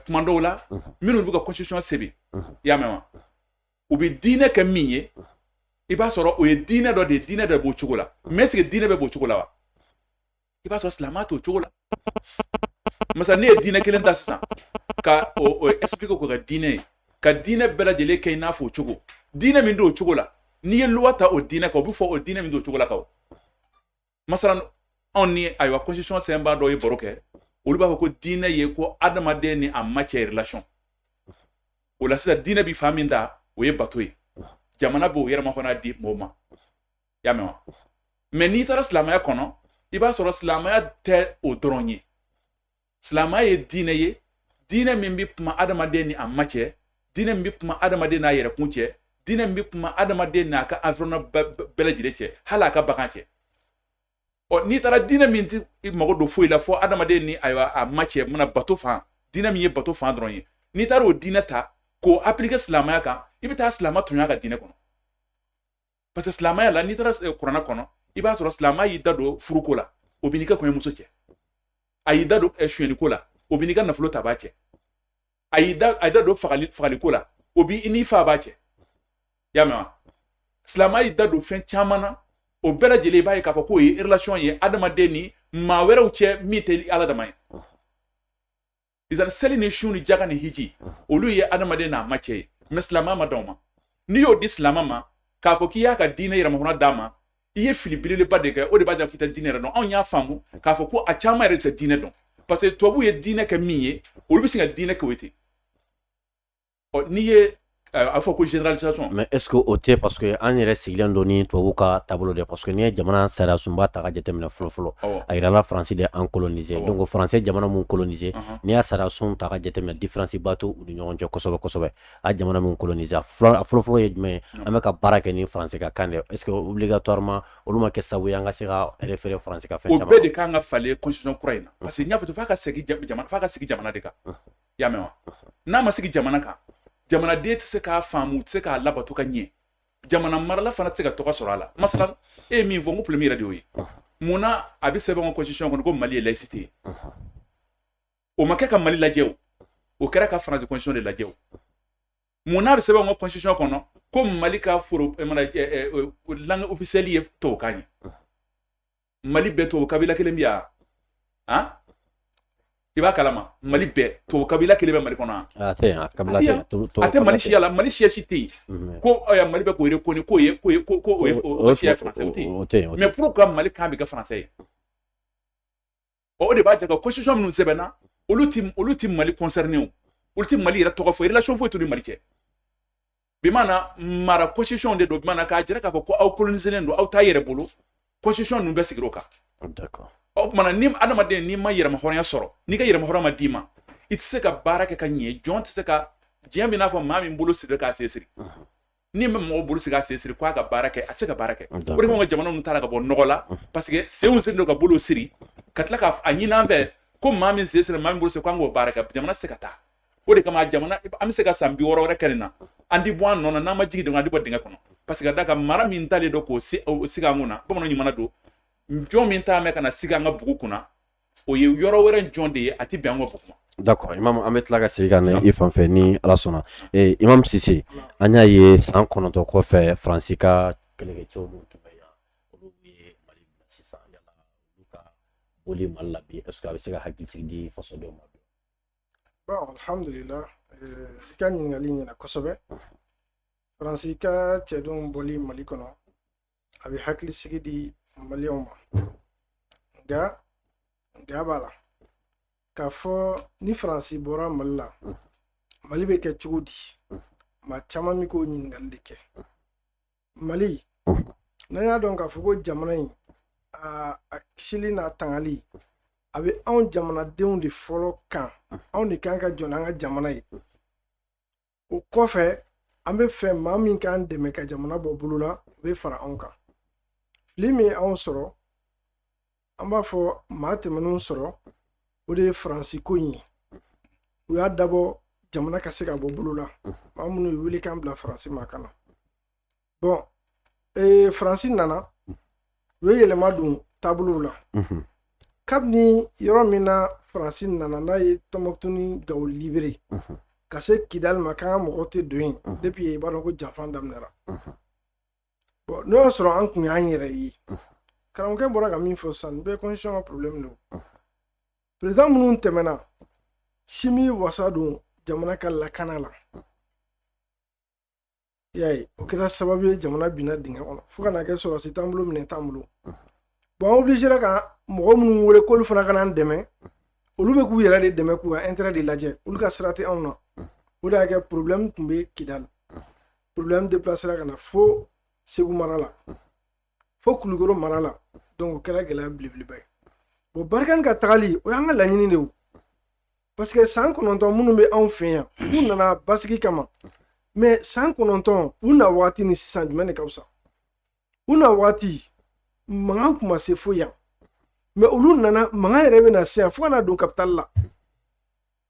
kuma dɔw la minnu b'u ka constitution sɛbɛn i y'a mɛn wa u bɛ diinɛ kɛ min ye i b'a sɔrɔ o ye diinɛ dɔ de ye diinɛ dɔ b'o cogo la mais est-ce que diinɛ bɛ b'o cogo la wa i b'a sɔrɔ silamɛya t'o cogo la masa ne ye diinɛ kelen ta sisan ka o expliquer ko ka diinɛ ye ka diinɛ bɛɛ lajɛlen kɛ i n'a fɔ o cogo diinɛ min d'o cogo la n'i ye loi ta o diinɛ kan o bɛ fɔ o diinɛ min d'o cogo la kan o masalan anw ni ayiwa constitution sɛbɛnbaa dɔw ye baro kɛ olu b'a fɔ ko diinɛ ye ko adamaden ni a ma cɛ relation o la sisan diinɛ bi fan min da o ye bato ye jamana b'o yɛrɛma fana di mɔgɔw ma y'a mɛn wa mais n'i taara silamɛya kɔnɔ i b'a sɔrɔ silamɛya tɛ o dɔrɔn ye silamɛya ye diinɛ ye diinɛ min bɛ kuma adamaden ni a ma cɛ diinɛ min bɛ kuma adamaden n'a yɛrɛkun cɛ diinɛ min bɛ kuma adamaden n'a ka environnement bɛɛ lajɛlen cɛ hali a ka bagan cɛ n'i taara diinɛ min tɛ i mago don foyi la fɔ adamaden ni ayiwa a ma cɛ mana bato fan diinɛ min ye bato fan dɔrɔn ye n'i taara o diinɛ ta k'o appliquer silamɛya kan i bɛ taa silamɛ tɔɲɔgɔn ka diinɛ kɔnɔ parce que silamɛya la n'i taara kuranɛ kɔnɔ i b'a sɔrɔ silamɛya y'i da don furuko la o bɛ n'i ka kɔɲɔmuso cɛ a y'i da don sonyɛniko la o bɛ n'i ka nafolo ta b'a cɛ a y'i da don fagaliko la o b'i n'i fa b'a cɛ y'a mɛn wa silamɛya y'i da don fɛn caman na o bɛɛ lajɛlen i b'a ye k'a fɔ k'o ye relation ye adamaden ni maa wɛrɛw cɛ min tɛ ala dama ye izan seli ni su ni jaga ni hiji olu ye adamaden n'a ma cɛ ye mais silamɛya ma d'aw ma n'i y'o di silamɛ ma k'a fɔ k'i y'a ka diinɛ yɛrɛmahɔrɔn d'a ma i ye fili belebeleba de kɛ o de b'a jira k'i tɛ diinɛ yɛrɛ dɔn anw y'a faamu k'a fɔ ko a caman yɛrɛ tɛ diinɛ dɔn parce que tubabuw ye diinɛ kɛ min ye olu bɛ se ka diinɛ kɛ o ten n'i ye a fɔ ko généralisation mais est-ce que o tɛ parce que an yɛrɛ sigilen don ni tubabu ka taabolo de parce que n'i ye jamana sariya sunba ta ka jateminɛ fɔlɔ-fɔlɔ a yirala faransi de an coloniser donc faransi jamana mun coloniser n'i y'a sariya sun ta ka jateminɛ différence ba t'u ni ɲɔgɔn cɛ kosɛbɛ kosɛbɛ a jamana mun coloniser a fɔlɔ-fɔlɔ ye jumɛn ye an bɛ ka baara kɛ ni faransi ka kan de est-ce que obligatoirement olu ma kɛ sababu ye an ka se ka référer faransi ka fɛn caman o bɛɛ de kan ka falen constitution kura in na parce que n y'a fɔ f'a ka sigi jamana de kan i y'a mɛn wa n'a ma sigi jamana kan jamanaden tɛ se k'a faamu tɛ se k'a labato ka ɲɛ jamana marala fana tɛ se ka tɔgɔ sɔrɔ a la masalan e ye min fɔ n ko problème yɛrɛ de y'o ye mun na a bɛ sɛbɛn ka constitution kɔnɔ ko Mali ye laïcité ye o ma kɛ ka Mali lajɛ o kɛra ka faransi constitution de lajɛ o mun na a bɛ sɛbɛn ka constitution kɔnɔ ko Mali ka langue officielle ye tubabukan ye Mali bɛɛ tubabu kabila kelen bɛ yan han i b'a kalama Mali bɛɛ tubabu kabila kelen bɛ Mali kɔnɔ a tɛ Mali siya la Mali siya si tɛ yen ko Mali bɛ k'o reconnu ko o ye siya français o tɛ yen mais pourquoi Mali kan bɛ kɛ français ye o de b'a jɛ ka constitution minnu sɛbɛnna olu ti Mali concerné o olu ti Mali yɛrɛ tɔgɔ fɔ relation foyi t'u ni Mali cɛ bi maana mara constitution de don bi maana k'a jira k'a fɔ ko aw coloniselen don aw t'a yɛrɛ bolo constitution ninnu bɛɛ sigir'o kan d'accord o kuma ni adamaden ni ma yɛrɛma hɔrɔnya sɔrɔ ni ka yɛrɛma hɔrɔnya ma d'i ma i tɛ se ka baara kɛ ka ɲɛ jɔn tɛ se ka diɲɛ bɛ n'a fɔ maa min bolo siri k'a sesiri ni bɛ mɔgɔ bolo siri k'a sesiri k'a ka baara kɛ a tɛ se ka baara kɛ o de kama ka jamana ninnu taara ka bɔ nɔgɔ la parce que senw siri don ka bolo siri ka tila k'a ɲini an fɛ ko maa min sen siri maa min bolo siri k'an k'o baara kɛ jamana tɛ se ka taa o de kama jamana an bɛ se ka san 60 wɛrɛ kɛ nin na an di bɔ an nɔ na n'an ma jigin dɔn an di bɔ dingɛ kɔnɔ parce que ka da ka mara min talen don k'o sigi an kunna bamananw ɲuman don jɔn min t'a mɛn ka na sigi an ka bugu kunna o ye yɔrɔ wɛrɛ jɔn de ye a tɛ bɛn an ka bugu ma. D'accord imam an bɛ tila ka segin ka na i fan fɛ ni ala sɔnna imam Sise an y'a ye san 9 kɔfɛ Faransi ka kɛlɛkɛcɛw minnu tun bɛ yan olu ye Mali minɛ sisan yala olu ka boli Mali la bi est-ce que a bɛ se ka hakilisigi di fasodenw ma. Bon alhamdulillah i ka ɲininkali ɲɛna kosɛbɛ Faransi ka cɛdenw bɔli Mali kɔnɔ a bɛ hakilisigi di maliyɛnw ma nka b'a la k'a fɔ ni Faransi bɔra Mali la Mali bɛ kɛ cogo di maa caman bɛ k'o ɲininkali de kɛ Mali n'an y'a dɔn k'a fɔ ko jamana in a kisili n'a tangali a bɛ anw jamanadenw de fɔlɔ kan anw de kan ka jɔ n'an ka jamana ye o kɔfɛ an bɛ fɛ maa min k'an dɛmɛ ka jamana bɔ bolo la o bɛ fara anw kan fili min ye anw sɔrɔ an b'a fɔ maa tɛmɛnenw sɔrɔ o de ye Faransi ko in ye u y'a dabɔ jamana ka se ka bɔ bolo la maa minnu ye wele kan bila Faransi ma kana bon Faransi nana u ye yɛlɛma don taabolow la kabini yɔrɔ min na Faransi nana n'a ye Tɔnbukutu ni Gawo libéré ka se Kidali ma k'an ka mɔgɔw tɛ don yen depuis yen i b'a dɔn ko janfan daminɛra bon n'o y'a sɔrɔ an kun y'an yɛrɛ ye karamɔgɔkɛ bɔra ka min fɔ sisan nin bɛɛ constitution ka problème don président minnu tɛmɛna simi wasa don jamana ka lakana la i y'a ye o kɛra sababu ye jamana binna dingɛ kɔnɔ fo ka na kɛ sɔrɔsi t'an bolo minɛ t'an bolo bon an obligera ka mɔgɔ minnu wele k'olu fana ka n'an dɛmɛ olu bɛ k'u yɛrɛ de dɛmɛ k'u ka intérêt de lajɛ olu ka sira tɛ anw na o de y'a kɛ problème tun bɛ Kidali problème déplacera ka na fo Segu mara la fo Kulukoro mara la donc o kɛra gɛlɛya belebeleba ye bon Barikani ka tagali o y'an ka laɲini de o parce que san 9 minnu bɛ anw fɛ yan u nana basigi kama mais san 9 u na waati ni sisan jumɛn de ka fisa u na waati mankan tun ma se fo yan mais olu nana mankan yɛrɛ bɛ na se yan fo ka na don capitale la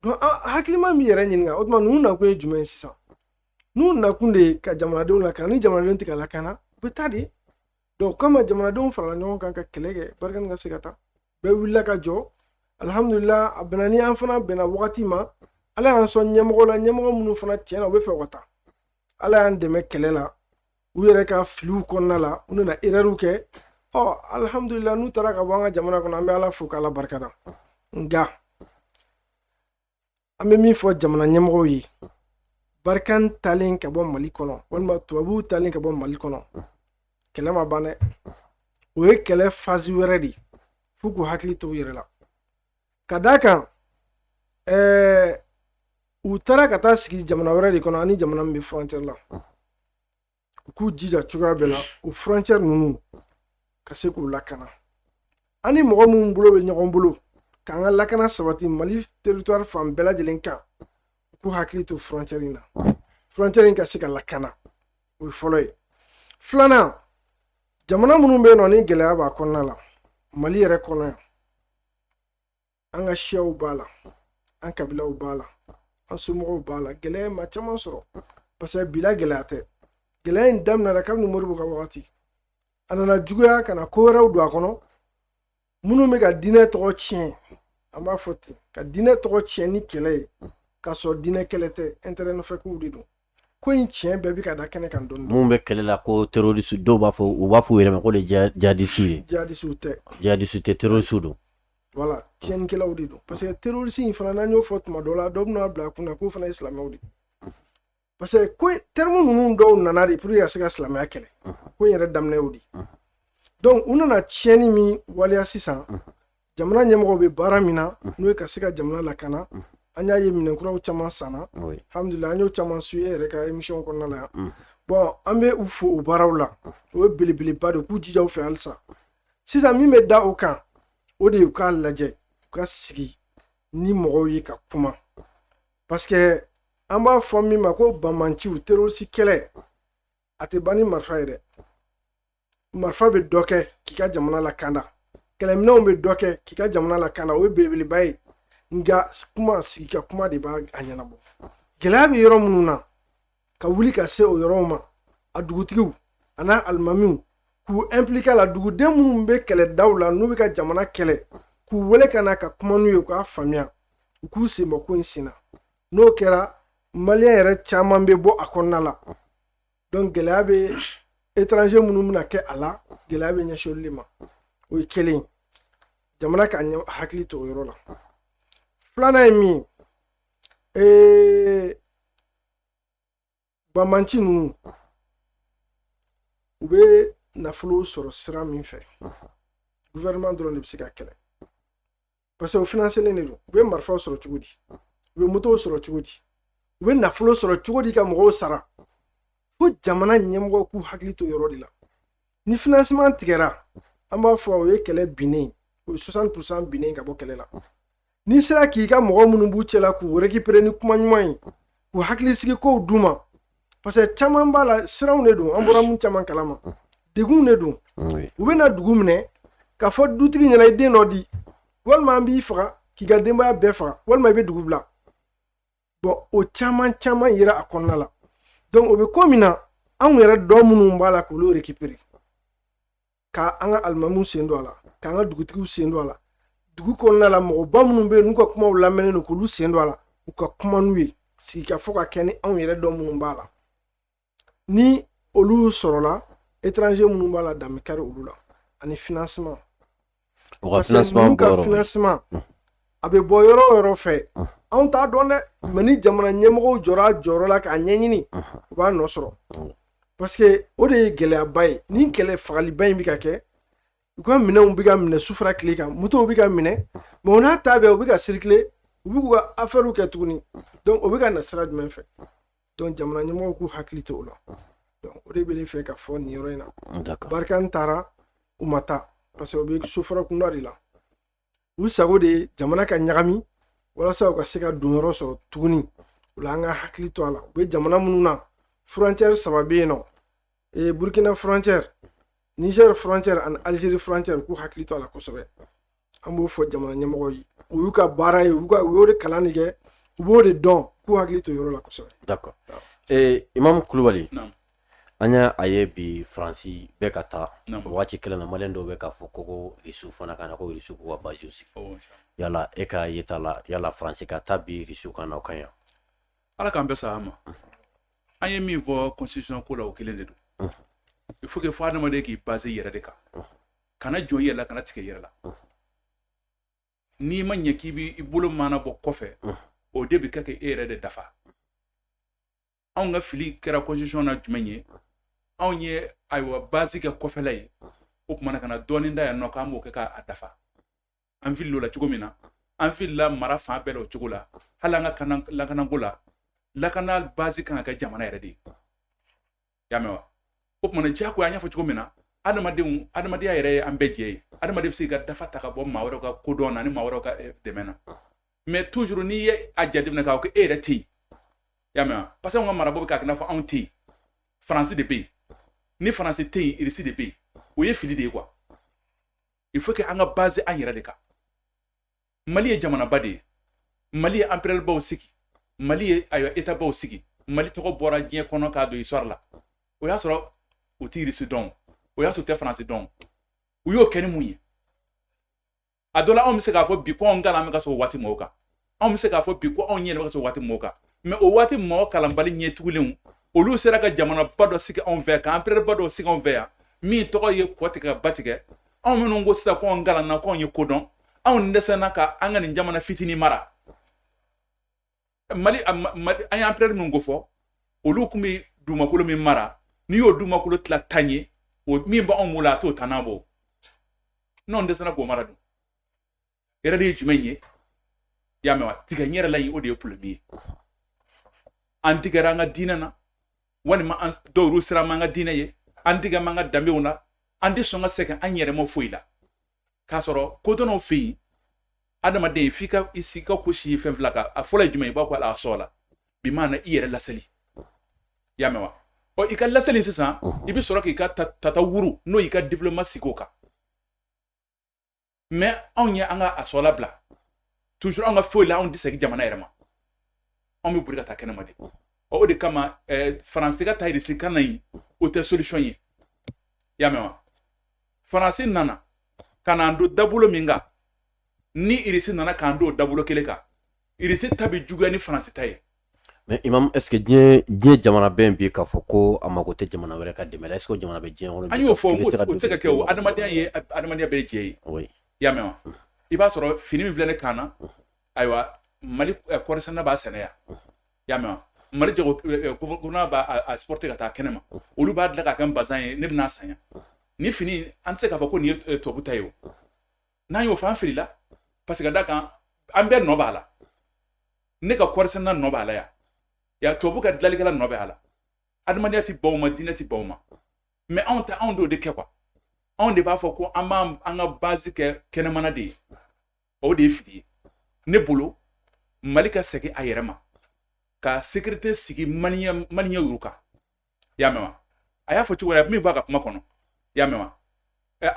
donc hakilima min yɛrɛ ɲininka o tuma ninnu nakun ye jumɛn ye sisan n'u nakun de ka jamanadenw lakana ni jamanadenw tɛ ka lakana u bɛ taa de donc kama jamanadenw farala ɲɔgɔn kan ka kɛlɛ kɛ Barikani ka se ka taa bɛɛ wulila ka jɔ alhamdulillah a bɛnna ni an fana bɛnna wagati ma ala y'an sɔn ɲɛmɔgɔ la ɲɛmɔgɔ minnu fana tiɲɛna u bɛ fɛ ka taa ala y'an dɛmɛ kɛlɛ la u yɛrɛ ka filiw kɔnɔna la u nana erreur kɛ alhamdulillah n'u taara ka bɔ an ka jamana kɔnɔ an bɛ ala fo k'ala barikada nka an bɛ min fɔ jamana ɲɛmɔgɔw ye Barikani talen ka bɔ Mali kɔnɔ walima tubabuw talen ka bɔ Mali kɔnɔ kɛlɛ ma ban dɛ o ye kɛlɛ phase wɛrɛ de f'u k'u hakili to u yɛrɛ la ka d'a kan u taara ka taa sigi jamana wɛrɛ de kɔnɔ ani jamana min bɛ frontière la u k'u jija cogoya bɛɛ la o frontière ninnu ka se k'u lakana ani mɔgɔ minnu bolo bɛ ɲɔgɔn bolo k'an ka lakana sabati Mali territoire fan bɛɛ lajɛlen kan u k'u hakili to frontière in na frontière in ka se ka lakana o ye fɔlɔ ye filanan jamana minnu bɛ yen nɔ ni gɛlɛya b'a kɔnɔna la Mali yɛrɛ kɔnɔ yan an ka siyaw b'a la an kabilaw b'a la an somɔgɔw b'a la gɛlɛya ye maa caman sɔrɔ parce que bila gɛlɛya tɛ gɛlɛya in daminɛra kabini Modibo ka wagati a nana juguya ka na ko wɛrɛw don a kɔnɔ minnu bɛ ka diinɛ tɔgɔ tiɲɛ an b'a fɔ ten ka diinɛ tɔgɔ tiɲɛ ni kɛlɛ ye k'a sɔrɔ diinɛ kɛlɛ tɛ intérêt nɔfɛ kow de don ko in tiɲɛ bɛɛ bɛ ka da kɛnɛ kan dɔɔni mun bɛ kɛlɛ la ko terroriste dɔw b'a fɔ u b'a fɔ u yɛrɛ ma ko le jihadistes ye jihadistes tɛ jihadistes tɛ terroristes don voilà tiɲɛnikɛlaw de don parce que terroriste in fana n'an y'o fɔ tuma dɔ la dɔw bɛna bila a kunna k'o fana ye silamɛw de parce que ko terme ninnu dɔw nana de pour que ka se ka silamɛya kɛlɛ ko in yɛrɛ daminɛ y'o de donc u nana tiɲɛni min waleya sisan jamana ɲɛmɔgɔw bɛ baara min na n'o ye ka se ka jamana lakana an y'a ye minɛnkuraw caman sanna alhamdulillah an y'o caman su e yɛrɛ ka émission kɔnɔna la yan bon an bɛ u fo o baaraw la o ye belebeleba de k'u jija u fɛ halisa sisan min bɛ da o kan o de y'u k'a lajɛ u ka sigi ni mɔgɔw ye ka kuma parce que an b'a fɔ min ma ko banmanciw terroriste kɛlɛ a tɛ ban ni marifa ye dɛ marifa bɛ dɔ kɛ k'i ka jamana lakanda kɛlɛminɛnw bɛ dɔ kɛ k'i ka jamana lakanda o ye belebeleba ye nka kuma sigi ka kuma de b'a ɲɛnabɔ gɛlɛya bɛ yɔrɔ minnu na ka wuli ka se o yɔrɔw ma a dugutigiw a n'a alimamiw k'u impliquer la duguden minnu bɛ kɛlɛdaw la n'u bɛ ka jamana kɛlɛ k'u wele ka na ka kuma n'u ye u k'a faamuya u k'u senbɔ ko in sen na n'o kɛra maliyɛn yɛrɛ caman bɛ bɔ a kɔnɔna la donc gɛlɛya bɛ étranger minnu bɛna kɛ a la gɛlɛya bɛ ɲɛsin olu de ma o ye kelen jamana ka hakili to o yɔrɔ la filanan ye min ye banmanci ninnu u bɛ nafolo sɔrɔ sira min fɛ gouvernement dɔrɔn de bɛ se ka kɛlɛ parce que o financelen de don u bɛ marifaw sɔrɔ cogo di u bɛ motow sɔrɔ cogo di u bɛ nafolo sɔrɔ cogo di ka mɔgɔw sara fo jamana ɲɛmɔgɔ k'u hakili to yɔrɔ de la ni financement tigɛra an b'a fɔ o ye kɛlɛ binnen o ye 60% binnen ka bɔ kɛlɛ la n'i sera k'i ka mɔgɔ minnu b'u cɛla k'u récupérer ni kuma ɲuman ye k'u hakili sigi kow d'u ma parce que caman b'a la siranw de don an bɔra mun caman kalama degun de don u bɛna dugu minɛ k'a fɔ dutigi ɲɛna i den dɔ di walima an b'i faga k'i ka denbaya bɛɛ faga walima i bɛ dugu bila bon o caman yira a kɔnɔna la donc o bɛ ko min na anw yɛrɛ dɔ minnu b'a la k'olu récupérer ka an ka alimamiw sen don a la k'an ka dugutigiw sen don a la dugu kɔnɔna la mɔgɔba minnu bɛ yen n'u ka kumaw lamɛnnen don k'olu sen don a la u ka kuma n'u ye sigi ka fɔ ka kɛ ni anw yɛrɛ dɔ minnu b'a la ni olu sɔrɔla étranger minnu b'a la dan bɛ kari olu la ani financement parce que ninnu ka financement a bɛ bɔ yɔrɔ o yɔrɔ fɛ anw t'a dɔn dɛ mais ni jamana ɲɛmɔgɔw jɔra a jɔyɔrɔ la k'a ɲɛɲini u b'a nɔ sɔrɔ parce que o de ye gɛlɛyaba ye ni kɛlɛ fagaliba in bɛ ka kɛ u ka minɛnw bɛ ka minɛ sufara tile kan motow bɛ ka minɛ mais o n'a ta bɛɛ u bɛ ka circuler u bɛ k'u ka affaires kɛ tuguni donc o bɛ ka na sira jumɛn fɛ donc jamana ɲɛmɔgɔw k'u hakili to o la donc o de bɛ ne fɛ ka fɔ nin yɔrɔ in na barika taara u ma taa parce que o bɛ sufara kunda de la u sago de ye jamana ka ɲagami walasa u ka se ka don yɔrɔ sɔrɔ tuguni o la an ka hakili to a la u bɛ jamana minnu na frontière 3 bɛ yen nɔ Burkina frontière Niger frontière ani Algérie frontière k'u hakili to a la kosɛbɛ an b'o fɔ jamana ɲɛmɔgɔw ye u y'u ka baara ye u y'o de kalan de kɛ u b'o de dɔn k'u hakili to yɔrɔ la kosɛbɛ. D'accord. Imam Kulubali an y'a ye bi Faransi bɛɛ ka taa waati kelen na maliyɛn dɔw bɛ k'a fɔ ko Irisiw fana ka na ko Irisiw k'u ka basiw sigi yala e ka yeta la yala Faransi ka taa bi Irisiw kan na o ka ɲi ala k'an bɛɛ sa ma an ye min fɔ constitution ko la o kelen de don il faut que fo adamaden k'i base yɛrɛ de kan kana jɔ i yɛrɛ la kana tigɛ i yɛrɛ la n'i ma ɲɛ k'i b'i bolo mana bɔ kɔfɛ o de bɛ kɛ k'e yɛrɛ de dafa anw ka fili kɛra constitution na jumɛn ye anw ye ayiwa base kɛ kɔfɛla ye o kumana kana dɔɔnin da yan nɔ k'an b'o kɛ k'a dafa an filila o la cogo min na an filila mara fan bɛɛ la o cogo la hali an ka lakanako la lakana base kan ka kɛ jamana yɛrɛ de ye y'a mɛn wa o kumana diyagoya an y'a fɔ cogo min na adamadenya yɛrɛ ye an bɛɛ jɛ ye adamaden bɛ se ka dafa ta ka bɔ maa wɛrɛw ka kodɔn na ni maa wɛrɛw ka dɛmɛ na mais toujours n'i ye a jateminɛ k'a fɔ ko e yɛrɛ tɛ yen y'a mɛn wa parce que an ka marabɔ bɛ k'a kɛ i n'a fɔ anw tɛ yen Faransi de bɛ yen ni Faransi tɛ yen Irisi de bɛ yen o ye fili de ye quoi il faut que an ka base an yɛrɛ de kan Mali ye jamanaba de ye Mali ye empereur baw sigi Mali ye ayiwa état baw sigi Mali tɔgɔ bɔra diɲɛ kɔnɔ k'a don histoire la o y'a sɔrɔ u tɛ Irisi dɔn o y'a sɔrɔ u tɛ Faransi dɔn u y'o kɛ ni mun ye a dɔ la anw bɛ se k'a fɔ bi ko anw kalan bɛ ka sɔrɔ waati mɔgɔw kan anw bɛ se k'a fɔ bi ko anw ɲɛ bɛ ka sɔrɔ waati mɔgɔw kan mais o waati mɔgɔ kalanbali ɲɛtugulenw olu sera ka jamanaba dɔ sigi anw fɛ yan ka empereur dɔ sigi anw fɛ yan min tɔgɔ ye kɔ tigɛ ka ba tigɛ anw minnu ko sisan ko anw kalanna ko anw ye kodɔn anw dɛsɛnna ka an ka nin jamana fitinin mara Mali an ye empereur minnu ko fɔ olu tun bɛ dugumakolo min mara n'i y'o dugumakolo tila 10 ye o min bɛ anw bolo a t'o 10 bɔ n'anw dɛsɛnna k'o mara dun yɛrɛ de ye jumɛn ye y'a mɛn wa tigɛ n yɛrɛ la yen o de ye problème ye an tigɛra an ka diinɛ na walima dɔw yɛrɛ sera an ka diinɛ ye an tigɛ an ka danbew na an tɛ sɔn ka sɛgɛn an yɛrɛ ma foyi la k'a sɔrɔ ko dɔnnaw fɛ yen adamaden f'i ka i sigi ka kosi fɛn fila kan a fɔlɔ ye jumɛn ye i b'a ko ala sɔn la bi maana i yɛrɛ laseli i y'a mɛn wa ɔ i ka laseli sisan i bɛ sɔrɔ k'i ka tata wuru n'o y'i ka développement sigi o kan mais anw ye an ka a sɔn labila toujours an ka foyi la anw tɛ segin jamana yɛrɛ ma anw bɛ boli ka taa kɛnɛma de o de kama faransi ka taa irisi kan na yen o tɛ solution ye i y'a mɛn wa faransi nana ka n'an don dabolo min kan ni irisi nana k'an don dabolo kelen kan irisi ta bɛ juguya ni faransi ta ye. mais imam est ce que diɲɛ jamana bɛɛ bi k'a fɔ ko a mago tɛ jamana wɛrɛ ka dɛmɛ la est ce que jamana bɛ diɲɛ kɔnɔ. an y'o fɔ o tɛ se ka kɛ o adamadenya ye adamadenya bɛɛ ye jɛ ye. oui i y'a mɛn wa i b'a sɔrɔ fini min filɛ ne kan na ayiwa mali kɔɔrisɛnɛ b'a sɛnɛ yan i y'a mɛn wa mali jago gouvernement b'a exporter ka taa kɛnɛ ma olu b'a dilan k'a kɛ bazan ye ne bɛna san yan ni fini an tɛ se k'a fɔ ko nin ye tubabu ta ye o n'an y'o fɔ an filila parce que ka da kan an bɛɛ nɔ b'a la ne ka kɔɔrisɛnɛ nɔ b'a la yan ya tubabu ka dilanlikɛla nɔ b'a la adamadenya tɛ baw ma diinɛ tɛ baw ma mais anw t'o de kɛ quoi anw de b'a fɔ ko an b'an ka base kɛ kɛnɛmana de ye o de ye fili ye ne bolo mali ka segin a yɛrɛ ma ka sécurité sigi maliyɛn yuru kan i y'a mɛn wa a y'a fɔ cogo min min fɔ a ka kuma kɔnɔ i y'a mɛn wa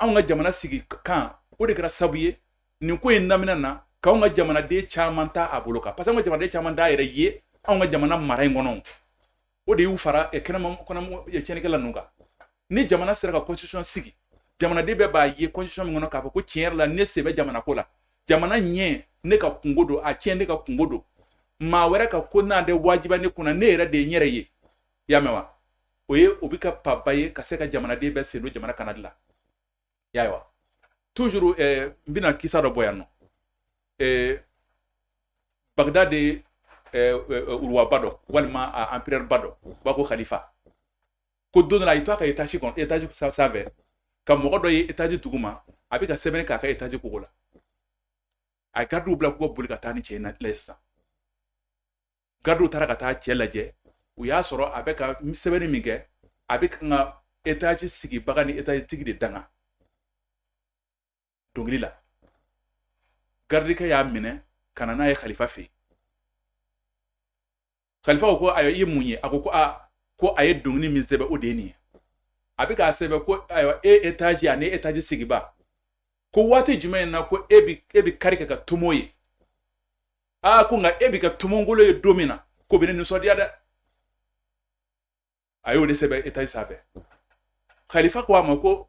anw ka jamana sigi kan o de kɛra sababu ye nin ko in daminɛ na k'anw ka jamanaden caman ta a bolo kan parce que anw ka jamanaden caman t'a yɛrɛ ye anw ka jamana mara in kɔnɔ o de y'u fara kɛnɛma tiɲɛnikɛla ninnu kan ni jamana sera ka constitution sigi jamanaden bɛɛ b'a ye constitution min kɔnɔ k'a fɔ ko tiɲɛ yɛrɛ la ne sen bɛ jamana ko la jamana ɲɛ ne ka kungo don a tiɲɛ ne ka kungo don maa wɛrɛ ka ko n'a de wajiba ne kunna ne yɛrɛ de ye n yɛrɛ ye i y'a mɛn wa o bɛ ka paba ye ka se ka jamanaden bɛɛ sen don jamana kanadi la i y'a ye wa toujours n bɛna kisa dɔ bɔ yan nɔ bagdadi uruwaba dɔ walima empereur ba dɔ u b'a ko khalifa ko don dɔ la a y'i to a ka étage sanfɛ ka mɔgɔ dɔ ye étage duguma a bɛ ka sɛbɛnni k'a ka étage kogo la a ye gardiw bila k'u ka boli ka taa ni cɛ in lajɛ sisan gardiw taara ka taa cɛ lajɛ u y'a sɔrɔ a bɛ ka sɛbɛnni min kɛ a bɛ kan ka étage sigibaga ni étage tigi de danga dɔnkili la gardikɛ y'a minɛ ka na n'a ye khalifa fɛ yen khalifa ko ayiwa i ye mun ye a ko ko a ye dɔnkili min sɛbɛn o de ye nin ye a bɛ k'a sɛbɛn ko ayiwa étage ani étage sigiba ko waati jumɛn na ko e bɛ kari kɛ ka tomo ye ko nka e bɛ ka tomongolo ye don min na ko bɛ ne nisɔndiya dɛ a y'o de sɛbɛn étage sanfɛ khalifa ko a ma ko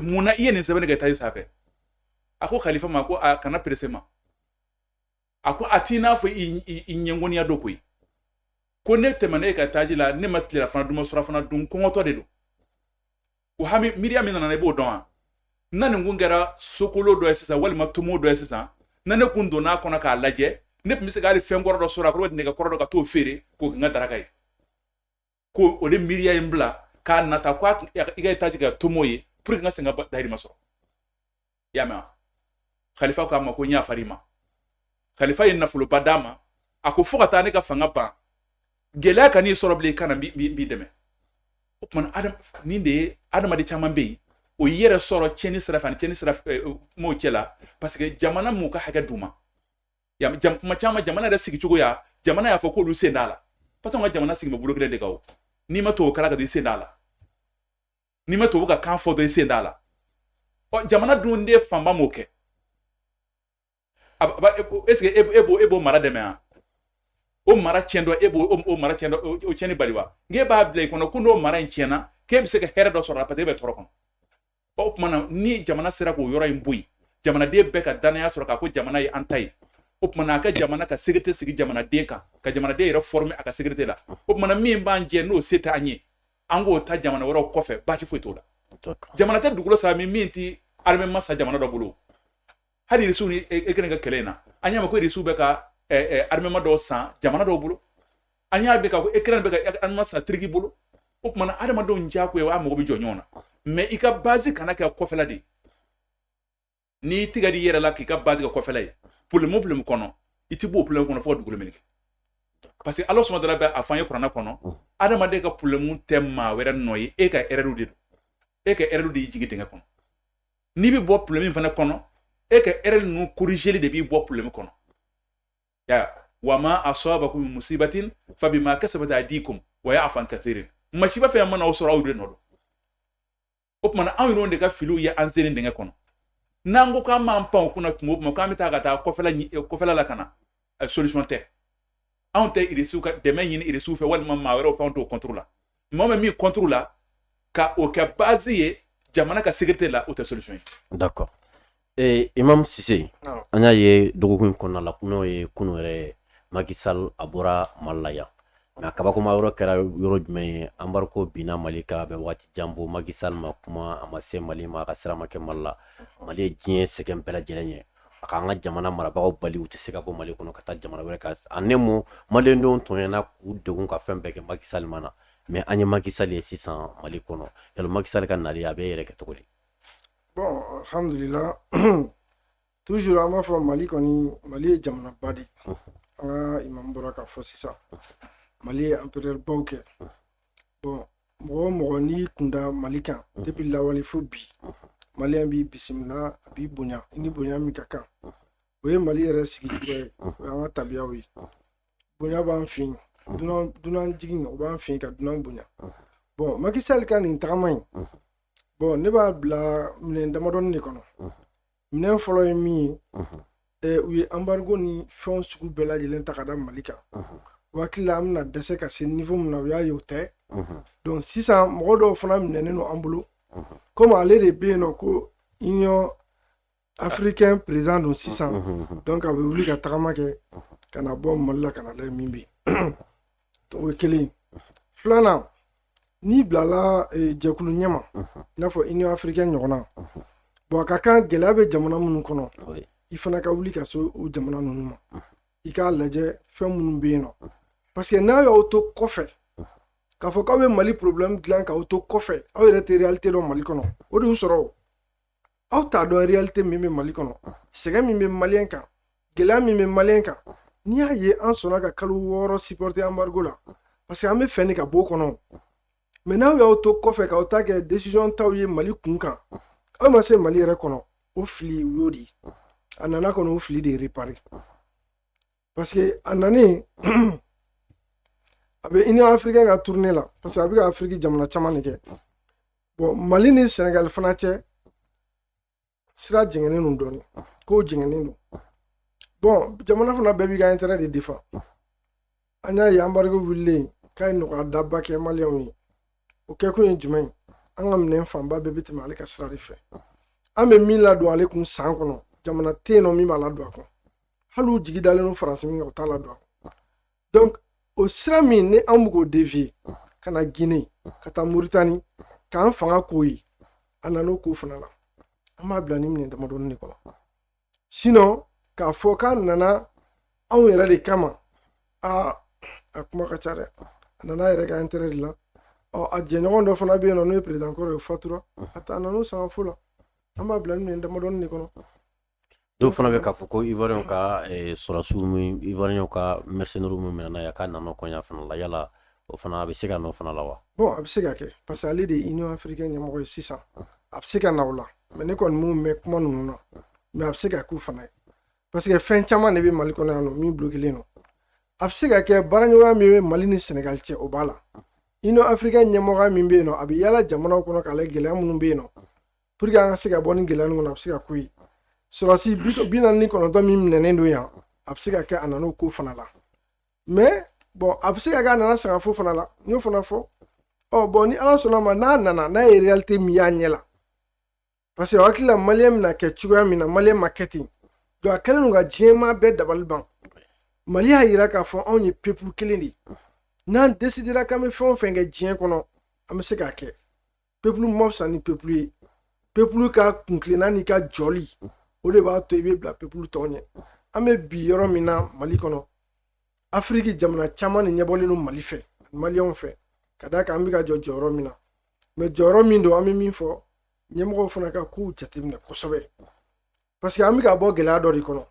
mun na i ye nin sɛbɛnni kɛ étage sanfɛ a ko khalifa ma ko a kana presse ma a ko a t'i n'a fɔ i ɲɛngɔniya dɔ koyi ko ne tɛmɛna e ka étage la ne ma tilela fana dun ma surafana dun kɔngɔtɔ de don o hami miiriya min nana i b'o dɔn wa na nin kun kɛra sokolo dɔ ye sisan walima tomo dɔ ye sisan na ne kun donna a kɔnɔ k'a lajɛ ne tun bɛ se ka hali fɛn kɔrɔ dɔ sɔrɔ a kɔrɔ nɛgɛ kɔrɔ dɔ ka t'o feere k'o kɛ n ka daraka ye ko o de miiriya in bila k'a nata ko i ka étage kɛ tomo ye pour que n ka se n ka dahirimɛ sɔrɔ i y'a mɛn wa khalifa ko a ma ko n y'a far'i ma khalifa ye nafoloba d'a ma a ko fo ka taa ne ka fanga ban gɛlɛya ka n'i sɔrɔ bilen i kana n b'i dɛmɛ o tuma nin de ye adamaden caman bɛ yen o yɛrɛ sɔrɔ tiɲɛni sira fɛ ani tiɲɛni sira m'o cɛ la parce que jamana m'u ka hakɛ d'u ma kuma caman jamana yɛrɛ sigicogoya jamana y'a fɔ k'olu sen t'a la parce que an ka jamana sigi bɛ bolo kelen de kan o n'i ma tubabu kalan ka don i sen t'a la n'i ma tubabu ka kan fɔ dɔrɔn i sen t'a la jamana dun de fanba m'o kɛ est-ce que e b'o mara dɛmɛ wa o mara tiɲɛ dɔ e b'o mara tiɲɛ dɔ o tiɲɛni bali wa n'e b'a bila i kɔnɔ ko n'o mara in tiɲɛna k'e bɛ se ka hɛrɛ dɔ sɔrɔ a la parce que e bɛ tɔɔrɔ kɔnɔ o tuma na ni jamana sera k'o yɔrɔ in bɔ yen jamanaden bɛɛ ka danaya sɔrɔ k'a ko jamana ye an ta ye o tuma na a ka jamana ka sécurité sigi jamanaden kan ka jamanaden yɛrɛ former a ka sécurité la o tuma na min b'an jɛ n'o se tɛ an ye an k'o ta jamana wɛrɛw kɔfɛ baasi foyi t'o la jamana tɛ dugukolo saba min tɛ armée ma sa jamana dɔ bolo hali irisiw ni Ukraine ka kɛlɛ in na an y'a mɛn ko irisiw bɛ ka armée ma dɔw san jamana dɔw bolo an y'a mɛn ko Ukraine bɛ ka armée san Turki bolo o tuma na adamadenw diyagoya a mago bɛ jɔ ɲɔgɔn na mais i ka base kana kɛ kɔfɛla de n'i tigɛ di yɛrɛ la k'i ka base kɛ kɔfɛla ye problème kɔnɔ i ti b'o problème kɔnɔ fo dugukolo minɛ parce que Ala sɔnna dara bɛ a fɔ an ye kuranɛ kɔnɔ adamaden ka problème tɛ maa wɛrɛ nɔ ye e ka erreur de don e ka erreur de y'i jigi dingɛ kɔnɔ n'i bɛ bɔ problème fana kɔnɔ e ka erreur nu corriger de bi bo problème kono ya wama asabakum musibatin fabima kasabat aydikum wa ya'fu an kathirin mashiba fe mana osoro awde no o mana an no de ka filu ya ansene de kono nango ka ma mpan kuna mo ka mita ga ta ko fela la kana solution te an te irisu ka de men yin irisu fe wal ma wero pa on to contrôle mo mi contrôle ka o ka base jamana ka sécurité la o te solution d'accord Imam Cissé anya ye dogokun konna la kuno ye kuno re Macky Sall abora malaya mais kabako ma yoro kera yoro jumɛn embargo bina malika be wati jambo Macky Sall ma kuma amase mali ma ka sira ma ke malla mali diɲɛ sɛgɛn bɛɛ lajɛlen ye a ka an ka jamana marabagaw bali u tɛ se ka bɔ mali kɔnɔ ka taa jamana wɛrɛ ka anemo maliyɛndenw tɔɲɛna k'u degun ka fɛn bɛɛ kɛ Macky Sall mana mais an ye Macky Sall ye sisan mali kɔnɔ yalo Macky Sall ka nali a bɛ yɛrɛ kɛ cogo di bon alhamdulillah toujours an b'a fɔ mali kɔni mali ye jamana ba de an ka imam bɔra ka fɔ sisan mali ye empereur baw kɛ bon mɔgɔ o mɔgɔ n'i kunda mali kan depuis lawale fo bi maliyɛn b'i bisimila a b'i bonya i ni bonya min ka kan o ye mali yɛrɛ sigicogo ye o y'an ka tabiyaw ye bonya b'an fɛ yen dunan jigin o b'an fɛ yen ka dunan bonya bon Macky Sall ka nin tagama in bon ne b'a bila minɛn damadɔni de kɔnɔ minɛn fɔlɔ ye min ye u ye embargo ni fɛnw sugu bɛɛ lajɛlen ta ka da mali kan o hakili la an bɛna dɛsɛ ka se niveau min na o y'a ye o tɛ donc sisan mɔgɔ dɔw fana minɛnen don an bolo comme ale de bɛ yen nɔ ko union africain président don sisan donc a bɛ wuli ka tagama kɛ ka na bɔ mali la ka na lajɛ min bɛ yen o ye kelen ye filanan n'i bilala jɛkulu ɲɛma i n'a fɔ union africain ɲɔgɔnna bon a ka kan gɛlɛya bɛ jamana minnu kɔnɔ i fana ka wuli ka se o jamana ninnu ma i k'a lajɛ fɛn minnu bɛ yen nɔ parce que n'a y'aw to kɔfɛ k'a fɔ k'aw bɛ mali problème dilan k'aw to kɔfɛ aw yɛrɛ tɛ réalité dɔn mali kɔnɔ o de y'u sɔrɔ o aw t'a dɔn réalité min bɛ mali kɔnɔ sɛgɛn min bɛ maliyɛn kan gɛlɛya min bɛ maliyɛn kan n'i y'a ye an sɔnna ka kalo 6 supporter embargo la parce que an bɛ fɛ de ka bɔ o kɔnɔ mais n'aw y'aw to kɔfɛ k'aw ta kɛ décision taw ye mali kun kan aw ma se mali yɛrɛ kɔnɔ o fili u y'o de ye a nana kɔnɔ o fili de réparer parce que a nanen a bɛ union africaine ka tournée la parce que a bɛ ka afrique jamana caman de kɛ bon mali ni sénégal fana cɛ sira jɛngɛnen don dɔɔni k'o jɛngɛnen don bon jamana fana bɛɛ b'i ka intérêt de défend an y'a ye embargo wulilen k'a ye nɔgɔya daba kɛ maliyɛnw ye o kɛkun ye jumɛn ye an ka minɛn fanba bɛɛ bɛ tɛmɛ ale ka sira de fɛ an bɛ min ladon ale kun san kɔnɔ jamana tɛ yen nɔ min b'a ladon a kun hali u jigi dalen don faransi min kan o t'a ladon a kun donc o sira min ni an bɛ k'o dévier ka na Guinée ka taa Mauritanie k'an fanga k'o ye a nana o ko fana la an b'a bila ni minɛn damadɔni de kɔnɔ sinon k'a fɔ k'an nana anw yɛrɛ de kama a kuma ka ca dɛ a nana a yɛrɛ ka intérêt de la a jɛɲɔgɔn dɔ fana bɛ yen nɔ n'o ye président kɔrɔ ye fatura a nana o sangafo la an b'a bila ni minɛn damadɔni de kɔnɔ dɔw fana bɛ k'a fɔ ko ivoirien ka sɔrɔsiw min ivoirien ka mercenaires min minɛna ya k'a nana kɔɲa fana la yala o fana a bɛ se ka na o fana la wa bon a bɛ se ka kɛ parce que ale de ye union africaine ɲɛmɔgɔ ye sisan a bɛ se ka na o la mais ne kɔni m'o mɛn kuma ninnu na mais a bɛ se ka k'u fana ye parce que fɛn caman de bɛ mali kɔnɔ yan nɔ min bloquelen don a bɛ se ka kɛ baaraɲɔgɔnya min bɛ mali ni sénégal cɛ o b'a la union africaine ɲɛmɔgɔya min bɛ yen nɔ a bɛ yaala jamanaw kɔnɔ k'a lajɛ gɛlɛya minnu bɛ yen nɔ pour que an ka se ka bɔ ni gɛlɛya ninnu kɔnɔ a bɛ se ka k'o ye sɔrɔsi 49 min minɛnen don yan a bɛ se ka kɛ a nana o ko fana la mais bon a bɛ se ka kɛ a nana sangafo fana la n y'o fana fɔ bon ni ala sɔnna ma n'a nana n'a ye réalité min y'a ɲɛ la parce que o hakili la maliyɛn bɛna kɛ cogoya min na maliyɛn ma kɛ ten donc a kɛlen don ka diɲɛmaa bɛɛ dabali ban mali y'a yira k'a fɔ anw ye peuple kelen de ye n'an décidera k'an bɛ fɛn o fɛn kɛ diɲɛ kɔnɔ an bɛ se k'a kɛ peuple ma fisa ni peuple ye peuple ka kunkilenna n'i ka jɔli o de b'a to i bɛ bila peuple tɔw ɲɛ an bɛ bi yɔrɔ min na mali kɔnɔ afiriki jamana caman de ɲɛbɔlen don mali fɛ ani maliyɛnw fɛ ka d'a kan an bɛ ka jɔ jɔyɔrɔ min na mais jɔyɔrɔ min don an bɛ min fɔ ɲɛmɔgɔw fana ka k'u jateminɛ kosɛbɛ parce que an bɛ ka bɔ gɛlɛya dɔ de kɔnɔ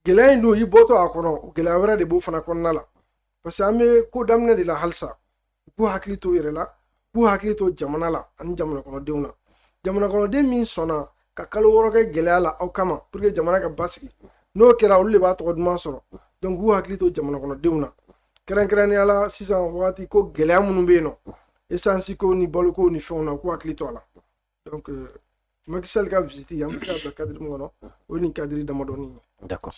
gɛlɛya in don i bɔtɔ a kɔnɔ gɛlɛya wɛrɛ de b'o fana kɔnɔna la parce que an bɛ ko daminɛ de la halisa u k'u hakili to u yɛrɛ la k'u hakili to jamana la ani jamana kɔnɔdenw na jamana kɔnɔden min sɔnna ka kalo wɔɔrɔ kɛ gɛlɛya la aw kama pour que jamana ka basigi n'o kɛra olu de b'a tɔgɔ duman sɔrɔ donc k'u hakili to jamana kɔnɔdenw na kɛrɛnkɛrɛnnenya la sisan wagati ko gɛlɛya minnu bɛ yen nɔ essence ko ni baloko ni fɛnw na k'u hakili to a la donc Macky Sall ka visite an bɛ se ka bila cadre min kɔnɔ o ye nin cadre damadɔni ye. D'accord.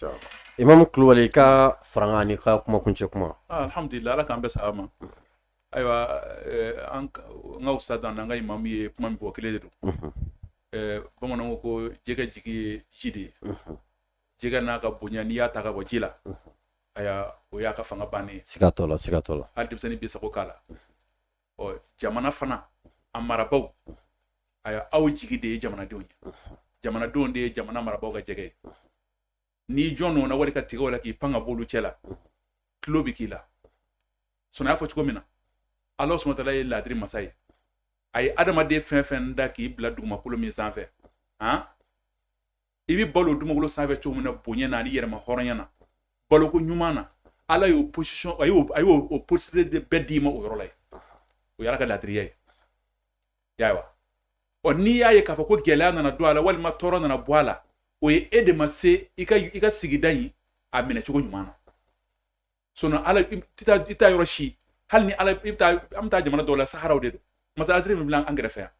Imam Kulubali ka faranga ni ka kuma kuncɛ kuma. Alhamdulillah ala k'an bɛɛ sa'a ma. Ayiwa an ka ustad an ka imam ye kuma min fɔ kelen de don. Bamananw ko jɛgɛ jigi ye ji de ye. Jɛgɛ n'a ka bonya n'i y'a ta ka bɔ ji la. Aya o y'a ka fanga bannen ye. Siga t'o la siga t'o la. Hali denmisɛnnin bɛ sago k'a la. Jamana fana a marabaaw aya aw jigi de ye jamanadenw ye. Jamanadenw de ye jamana marabaaw ka jɛgɛ ye. N'i jɔn n'o na wari ka tigɛ o la k'i pan ka bɔ olu cɛ la tulo bɛ k'i la. Sɔnni y'a fɔ cogo min na Ala subahana wa taala ye laadiri masa ye. A ye adamaden fɛn fɛn da k'i bila dugumakolo min sanfɛ i bɛ balo dugumakolo sanfɛ cogo min na bonya na ani yɛrɛma hɔrɔnya na baloko ɲuman na Ala y'o position a y'o possibilité bɛɛ d'i ma o yɔrɔ la yen. O y'Ala ka laadiriya ye. Y'a ye wa n'i y'a ye k'a fɔ ko gɛlɛya nana don a la walima tɔɔrɔ nana bɔ a la o ye e de ma se i ka sigida in a minɛ cogo ɲuman na. Sinon Ala i t'a yɔrɔ si hali ni Ala an bɛ taa jamana dɔw la Saharaw de don masala Algérie min bila an kɛrɛfɛ yan.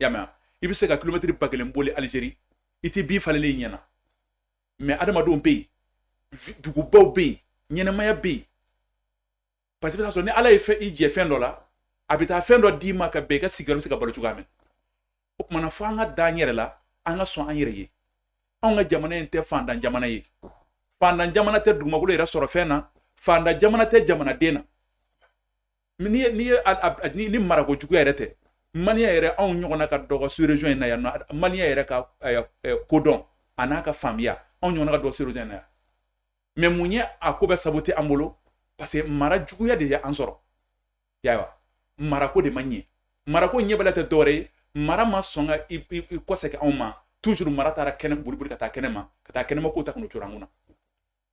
Y'a mɛn i bɛ se ka kilomɛtiri 1000 boli Algérie i tɛ bin falelen i ɲɛna mais adamadenw bɛ yen dugubaw bɛ yen ɲɛnɛmaya bɛ yen parce que i bɛ taa sɔrɔ ni Ala ye i jɛ fɛn dɔ la a bɛ taa fɛn dɔ d'i ma ka bɛn i ka sigiyɔrɔ bɛ se ka balo cogoya min. O kumana fo an ka da an yɛrɛ la an ka sɔn an yɛrɛ ye. Anw ka jamana in tɛ fantan jamana ye. Fantan jamana tɛ dugumakolo yɛrɛ sɔrɔ fɛn na fantan jamana tɛ jamanaden na. Ni marako juguya yɛrɛ tɛ Malien yɛrɛ anw ɲɔgɔnna ka dɔgɔ sur région in na yan nɔ Malien yɛrɛ ka kodɔn a n'a ka faamuya anw ɲɔgɔnna ka dɔgɔ sur région in na yan. Mais mun ye a ko bɛ saboter an bolo parce que mara juguya de ye an sɔrɔ. Y'a wa marako de ma ɲɛ marako ɲɛbala tɛ dɔwɛrɛ ye mara ma sɔn ka i kɔsɛkɛ anw ma toujours mara taara kɛnɛ boli ka taa kɛnɛ ma ko ta kana cɔrɔ an kunna.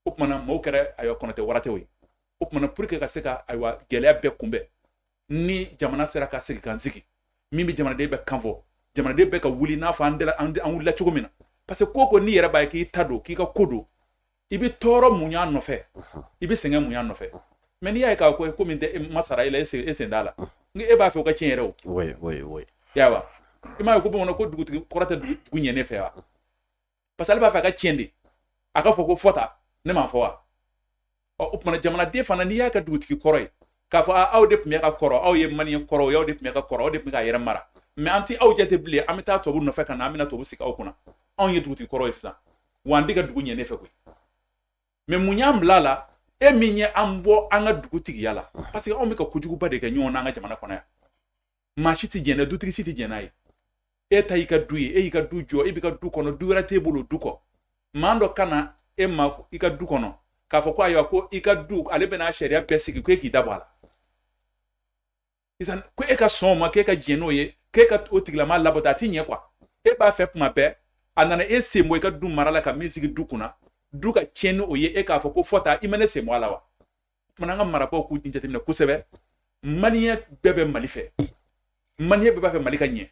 O kumana maaw kɛra Kɔnatɛ waratew ye. O kumana pour que ka se ka gɛlɛya bɛɛ kunbɛn ni jamana sera ka sigi kan sigi min bɛ jamanaden bɛɛ kan fɔ jamanaden bɛɛ ka wuli n'a fɔ an wulila cogo min na parce que ko n'i yɛrɛ b'a ye k'i ta don k'i ka ko don i bɛ tɔɔrɔ muɲa nɔfɛ i bɛ sɛgɛn muɲa nɔfɛ mais n'i y'a ye k'a ko min tɛ masara i la e sen t'a la e b'a fɛ o ka tiɲɛ yɛrɛ o. Oui. Y'a wa i m'a ye ko bamananw ko dugutigi kɔrɔ tɛ dugu ɲɛ ne fɛ wa parce que ale b'a fɛ a ka tiɲɛ de a ka fɔ ko fɔta ne m'a fɔ wa. O kumana jamanaden fana n'i y'a ka dugutigi kɔrɔ ye k'a fɔ aw de tun bɛ ka kɔrɔ aw ye Malien kɔrɔ ye aw de tun bɛ ka kɔrɔ aw de tun bɛ k'a yɛrɛ mara mais an tɛ aw jate bilen an bɛ taa tubabu nɔfɛ ka na an bɛna tubabu sigi aw kunna anw ye dugutigi kɔrɔ ye sisan wa an tɛ ka dugu ɲɛ ne fɛ koyi mais mun y'an bila a la e min ye an bɔ an ka dugutigiya la parce que anw bɛ ka kojuguba de kɛ ɲɔgɔn na an ka jamana kɔnɔ yan maa si tɛ jɛn n'a ye dutigi si tɛ jɛn n'a ye e ta y'i ka du ye e y'i ka du jɔ e b'i ka du kɔnɔ du wɛrɛ t'e bolo du kɔ maa dɔ ka na e ma i ka du kɔnɔ k'a fɔ ko ayiwa ko i ka du ale bɛna sariya bɛɛ sigi ko e k'i dabɔ a la ko e ka sɔn o ma k'e ka jɛn n'o ye k'e ka o tigilama labɔta a t'i ɲɛ quoi e b'a fɛ kuma bɛɛ a nana e sen bɔ i ka du mara la ka min sigi du kunna du ka tiɲɛ ni o ye e k'a fɔ ko fɔta i ma ne sen bɔ a la wa o kumana an ka marabaaw k'u jateminɛ kosɛbɛ Malien bɛɛ bɛ Mali fɛ Malien bɛɛ b'a fɛ Mali ka ɲɛ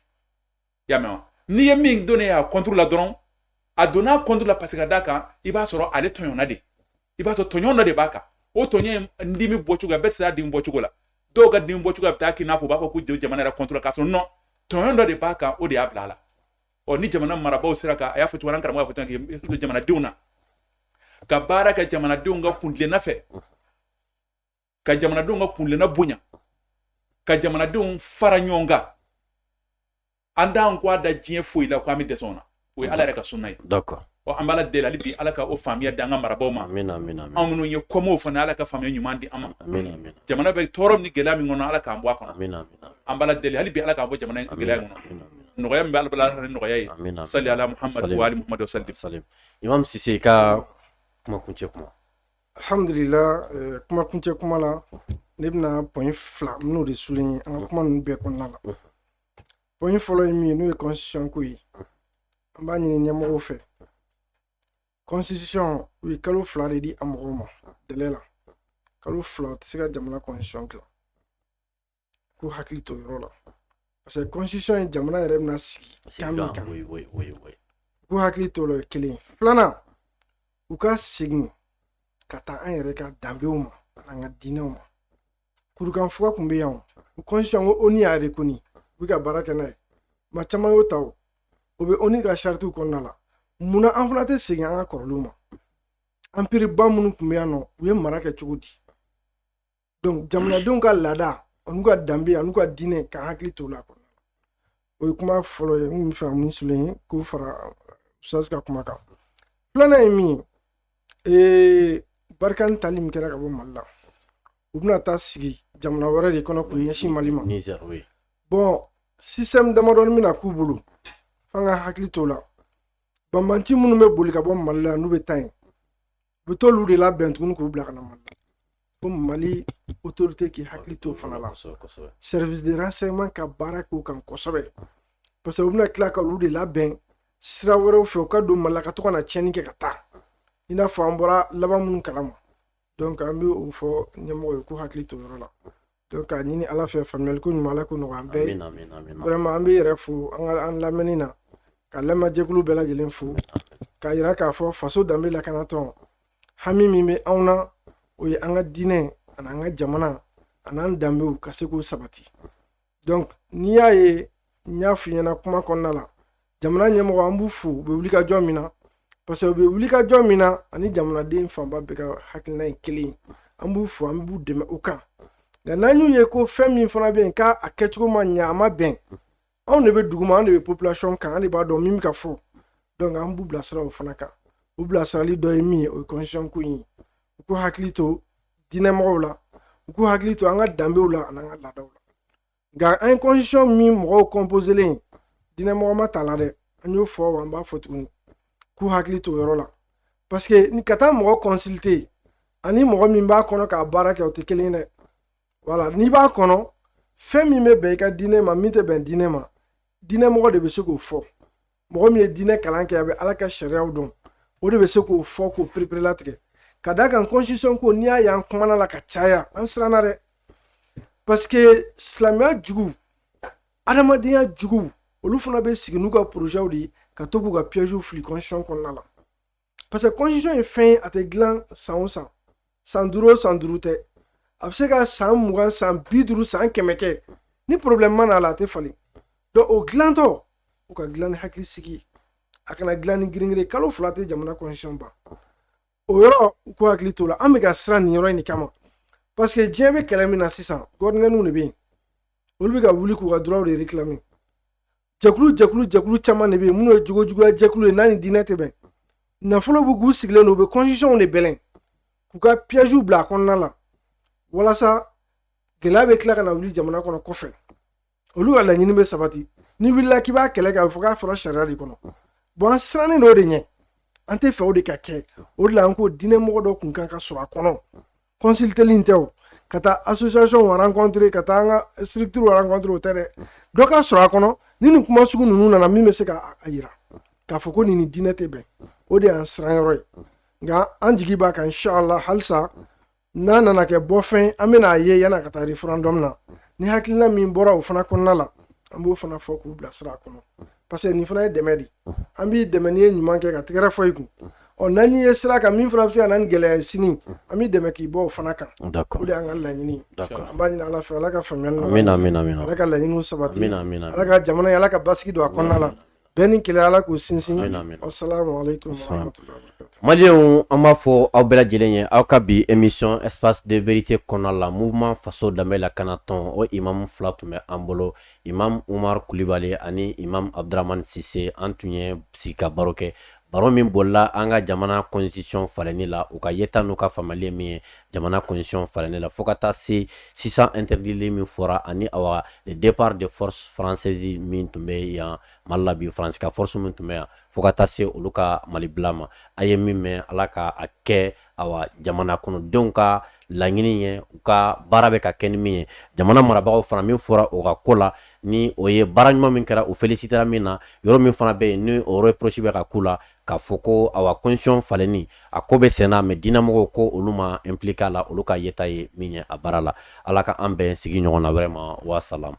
y'a mɛn wa n'i ye min donnen a contre la dɔrɔn a donna contre la parce que ka d'a kan i b'a sɔrɔ ale tɔɲɔnna de i b'a sɔrɔ tɔɲɔn dɔ de b'a kan o tɔɲɔn in dimi bɔcogo a bɛɛ tɛ se a dimi bɔcogo la dɔw ka dimi bɔcogo a bɛ taa k'i n'a fɔ u b'a fɔ ko jamana yɛrɛ contre la k'a sɔrɔ non tɔɲɔn dɔ de b'a kan o de y'a bila a la ni jamana marabaaw sera ka a y'a fɔ cogo min na an karamɔgɔ y'a fɔ cogo min na k'i jamanadenw na ka baara kɛ jamanadenw ka kuntilenna fɛ ka jamanadenw ka kuntilenna bonya ka jamanadenw fara ɲɔgɔn kan an t'an kɔ a da diɲɛ foyi la k'an bɛ dɛsɛ o na o ye Ala yɛrɛ ka sunna ye. D'accord. An b'Ala deli hali bi Ala ka o faamuya di an ka marabaaw ma. Amina. Anw minnu ye kɔmɔw fana Ala ka faamuya ɲuman di an ma. Jamana bɛ tɔɔrɔ ni gɛlɛya min kɔnɔ Ala k'an bɔ a kɔnɔ. An b'Ala deli hali bi Ala k'an bɔ jamana in gɛlɛya in kɔnɔ. Nɔgɔya min bɛ Ala ni nɔgɔya ye. Sali ala Muhammad wa ali Muhammad wa sallim. Imam Cissé ka kuma kuncɛ kuma. Alhamdulillah kuma kuncɛ kuma la ne bɛna point 2 n'o de souligner an ka kuma ninnu bɛɛ kɔnɔna la. Point fɔlɔ ye min ye n'o ye constitution ko ye an b'a ɲini ɲɛmɔgɔw fɛ constitution u ye kalo 2 de di a mɔgɔw ma délai la kalo 2 o tɛ se ka jamana constitution dilan k'u hakili to o yɔrɔ la parce que constitution ye jamana yɛrɛ bɛna sigi kan min kan u k'u hakili to la o ye kelen filanan u ka segin ka taa an yɛrɛ ka danbew ma an'an ka diinɛw ma kurukanfuga kun bɛ yan o constitution ko ONU y'a reconi u bɛ ka baara kɛ n'a ye ma caman y'o ta o bɛ ONU ka charitiw kɔnɔna la munna an fana tɛ segin an ka kɔrɔlenw ma empire ba minnu kun bɛ yan nɔ u ye mara kɛ cogo di donc jamanadenw ka laada an'u ka danbe an'u ka diinɛ ka hakili to la kɔnɔna la o ye kuma fɔlɔ ye n bɛ fɛ ka min souligner ye k'o fara usaz ka kuma kan filanan ye min ye barikani tali min kɛra ka bɔ Mali la u bɛna taa sigi jamana wɛrɛ de kɔnɔ k'u ɲɛsin Mali ma bon système damadɔni bɛna k'u bolo f'an ka hakili to la banbanci minnu bɛ boli ka bɔ Mali la n'u bɛ taa yen u bɛ t'olu de labɛn tuguni k'u bila ka na Mali la ko Mali autorité k'i hakili to fana la service de renseignement ka baara k'u kan kosɛbɛ parce que u bɛna tila ka olu de labɛn sira wɛrɛw fɛ u ka don Mali la ka to ka na tiɲɛni kɛ ka taa i n'a fɔ an bɔra laban minnu kalama donc an bɛ o fɔ ɲɛmɔgɔ ye k'u hakili to yɔrɔ la donc k'a ɲini Ala fɛ faamuyali ko ɲuman Ala k'o nɔgɔya an bɛɛ ye vraiment an bɛ yɛrɛ fo an lamɛnni na ka lamɛnjɛkulu bɛɛ lajɛlen fo k'a yira k'a fɔ faso danbe lakanatɔn hami min bɛ anw na o ye an ka diinɛ ani an ka jamana ani an danbew ka se k'o sabati donc n'i y'a ye n y'a f'i ɲɛna kuma kɔnɔna la jamana ɲɛmɔgɔ an b'u fo u bɛ wulikajɔ min na parce que u bɛ wulikajɔ min na ani jamanaden fanba bɛɛ ka hakilina ye kelen ye an b'u fo an b'u dɛmɛ o kan nka n'an y'u ye ko fɛn min fana bɛ yen k'a kɛcogo ma ɲɛ a ma bɛn anw de bɛ duguma anw de bɛ population kan an de b'a dɔn min bɛ ka fɔ donc an b'u bilasira o fana kan o bilasirali dɔ ye min ye o ye constitution ko in ye u k'u hakili to diinɛmɔgɔw la u k'u hakili to an ka danbew la ani an ka laadaw la nka an ye constitution min mɔgɔw composelen diinɛmɔgɔ ma t'a la dɛ an y'o fɔ wa an b'a fɔ tuguni k'u hakili to o yɔrɔ la parce que ni ka taa mɔgɔ consulter ani mɔgɔ min b'a kɔnɔ k'a baara kɛ o tɛ kelen ye dɛ voilà n'i b'a kɔnɔ fɛn min bɛ bɛn i ka diinɛ ma min tɛ bɛn diinɛ ma diinɛmɔgɔ de bɛ se k'o fɔ mɔgɔ min ye diinɛ kalan kɛ a bɛ Ala ka sariyaw dɔn o de bɛ se k'o fɔ k'o perepere latigɛ ka d'a kan constitution ko n'i y'a ye an kumana la ka caya an siranna dɛ parce que silamɛya jugu adamadenya jugu olu fana bɛ sigi n'u ka projets de ye ka to k'u ka pièges fili constitution kɔnɔna la parce que constitution ye fɛn ye a tɛ dilan san o san san duuru o san duuru tɛ a bɛ se ka san 20 san 50 san 100 kɛ ni problème mana a la a tɛ falen donc o dilantɔ o ka dilan ni hakilisigi a kana dilan ni girin-girin kalo 2 tɛ jamana constitution ban o yɔrɔ u k'u hakili to la an bɛ ka siran nin yɔrɔ in de kama parce que diɲɛ bɛ kɛlɛ min na sisan gɔrdinɛniw de bɛ yen olu bɛ ka wuli k'u ka droit de réclamer jɛkulu caman de bɛ yen minnu ye jogojuguya jɛkulu ye n'a ni diinɛ tɛ bɛn nafolo b'u k'u sigilen don u bɛ constitution de bɛlɛn k'u ka pièges bila a kɔnɔna la walasa gɛlɛya bɛ tila ka na wuli jamana kɔnɔ kɔfɛ olu ka laɲini bɛ sabati ni wulila k'i b'a kɛlɛ kɛ a bɛ fɔ k'a fɔra sariya de kɔnɔ bon an sirannen do o de ɲɛ an tɛ fɛ o de ka kɛ o de la an ko diinɛmɔgɔ dɔ kun kan ka sɔrɔ a kɔnɔ consulteli in tɛ o ka taa association rencontrer ka taa an ka structure rencontrer o tɛ dɛ dɔ ka sɔrɔ a kɔnɔ ni nin kuma sugu ninnu nana min bɛ se ka a yira k'a fɔ ko nin ni diinɛ tɛ bɛn o de y'an siran yɔrɔ ye nka an jigi b'a kan inshallah halisa n'a nana kɛ bɔfɛn an bɛna a ye yan'a ka taa référendum na ni hakilina min bɔra o fana kɔnɔna la an b'o fana fɔ k'u bilasira a kɔnɔ parce que nin fana ye dɛmɛ de an b'i dɛmɛ n'i ye ɲuman kɛ ka tɛgɛrɛ fɔ i kun n'an ye sira kan min fana bɛ se ka na ni gɛlɛya ye sini an b'i dɛmɛ k'i bɔ o fana kan o de y'an ka laɲini an b'a ɲini Ala fɛ Ala ka faamuyali nɔgɔya Ala ka laɲiniw sabati Ala ka jamana ye Ala ka basigi don a kɔnɔna la bɛɛ ni kɛlɛ Ala k'o sinsin assalamu alaikum warahmatullahi wabarakatuh Maliens an b'a fɔ aw bɛɛ lajɛlen ye aw ka bi émission espace de vérité kɔnɔna la mouvement faso danbe lakanatɔn o imam fila tun bɛ an bolo imam Umar Kulibali ani imam Abdramane Sise an tun ye sigi ka baro kɛ baro min bolila an ka jamana constitution falenni la u ka yeta n'u ka faamuyali min ye jamana constitution falenni la fo ka taa se 600 interdits min fɔra ani awa le départ de force française min tun bɛ yan Mali la bi France ka force min tun bɛ yan fo ka taa se olu ka Mali bila ma a ye min mɛn Ala ka a kɛ awa jamana kɔnɔdenw ka laɲini ye u ka baara bɛ ka kɛ ni min ye jamana marabagaw fana min fɔra o ka ko la ni o ye baara ɲuman min kɛra o félicitera min na yɔrɔ min fana bɛ yen ni o reproche bɛ ka k'u la k'a fɔ ko awa constitution falenni a ko bɛ sen na mais diinɛmɔgɔw ko olu ma impliqué a la olu ka yeta ye min ye a baara la Ala ka an bɛn sigi ɲɔgɔn na vraiment wa salam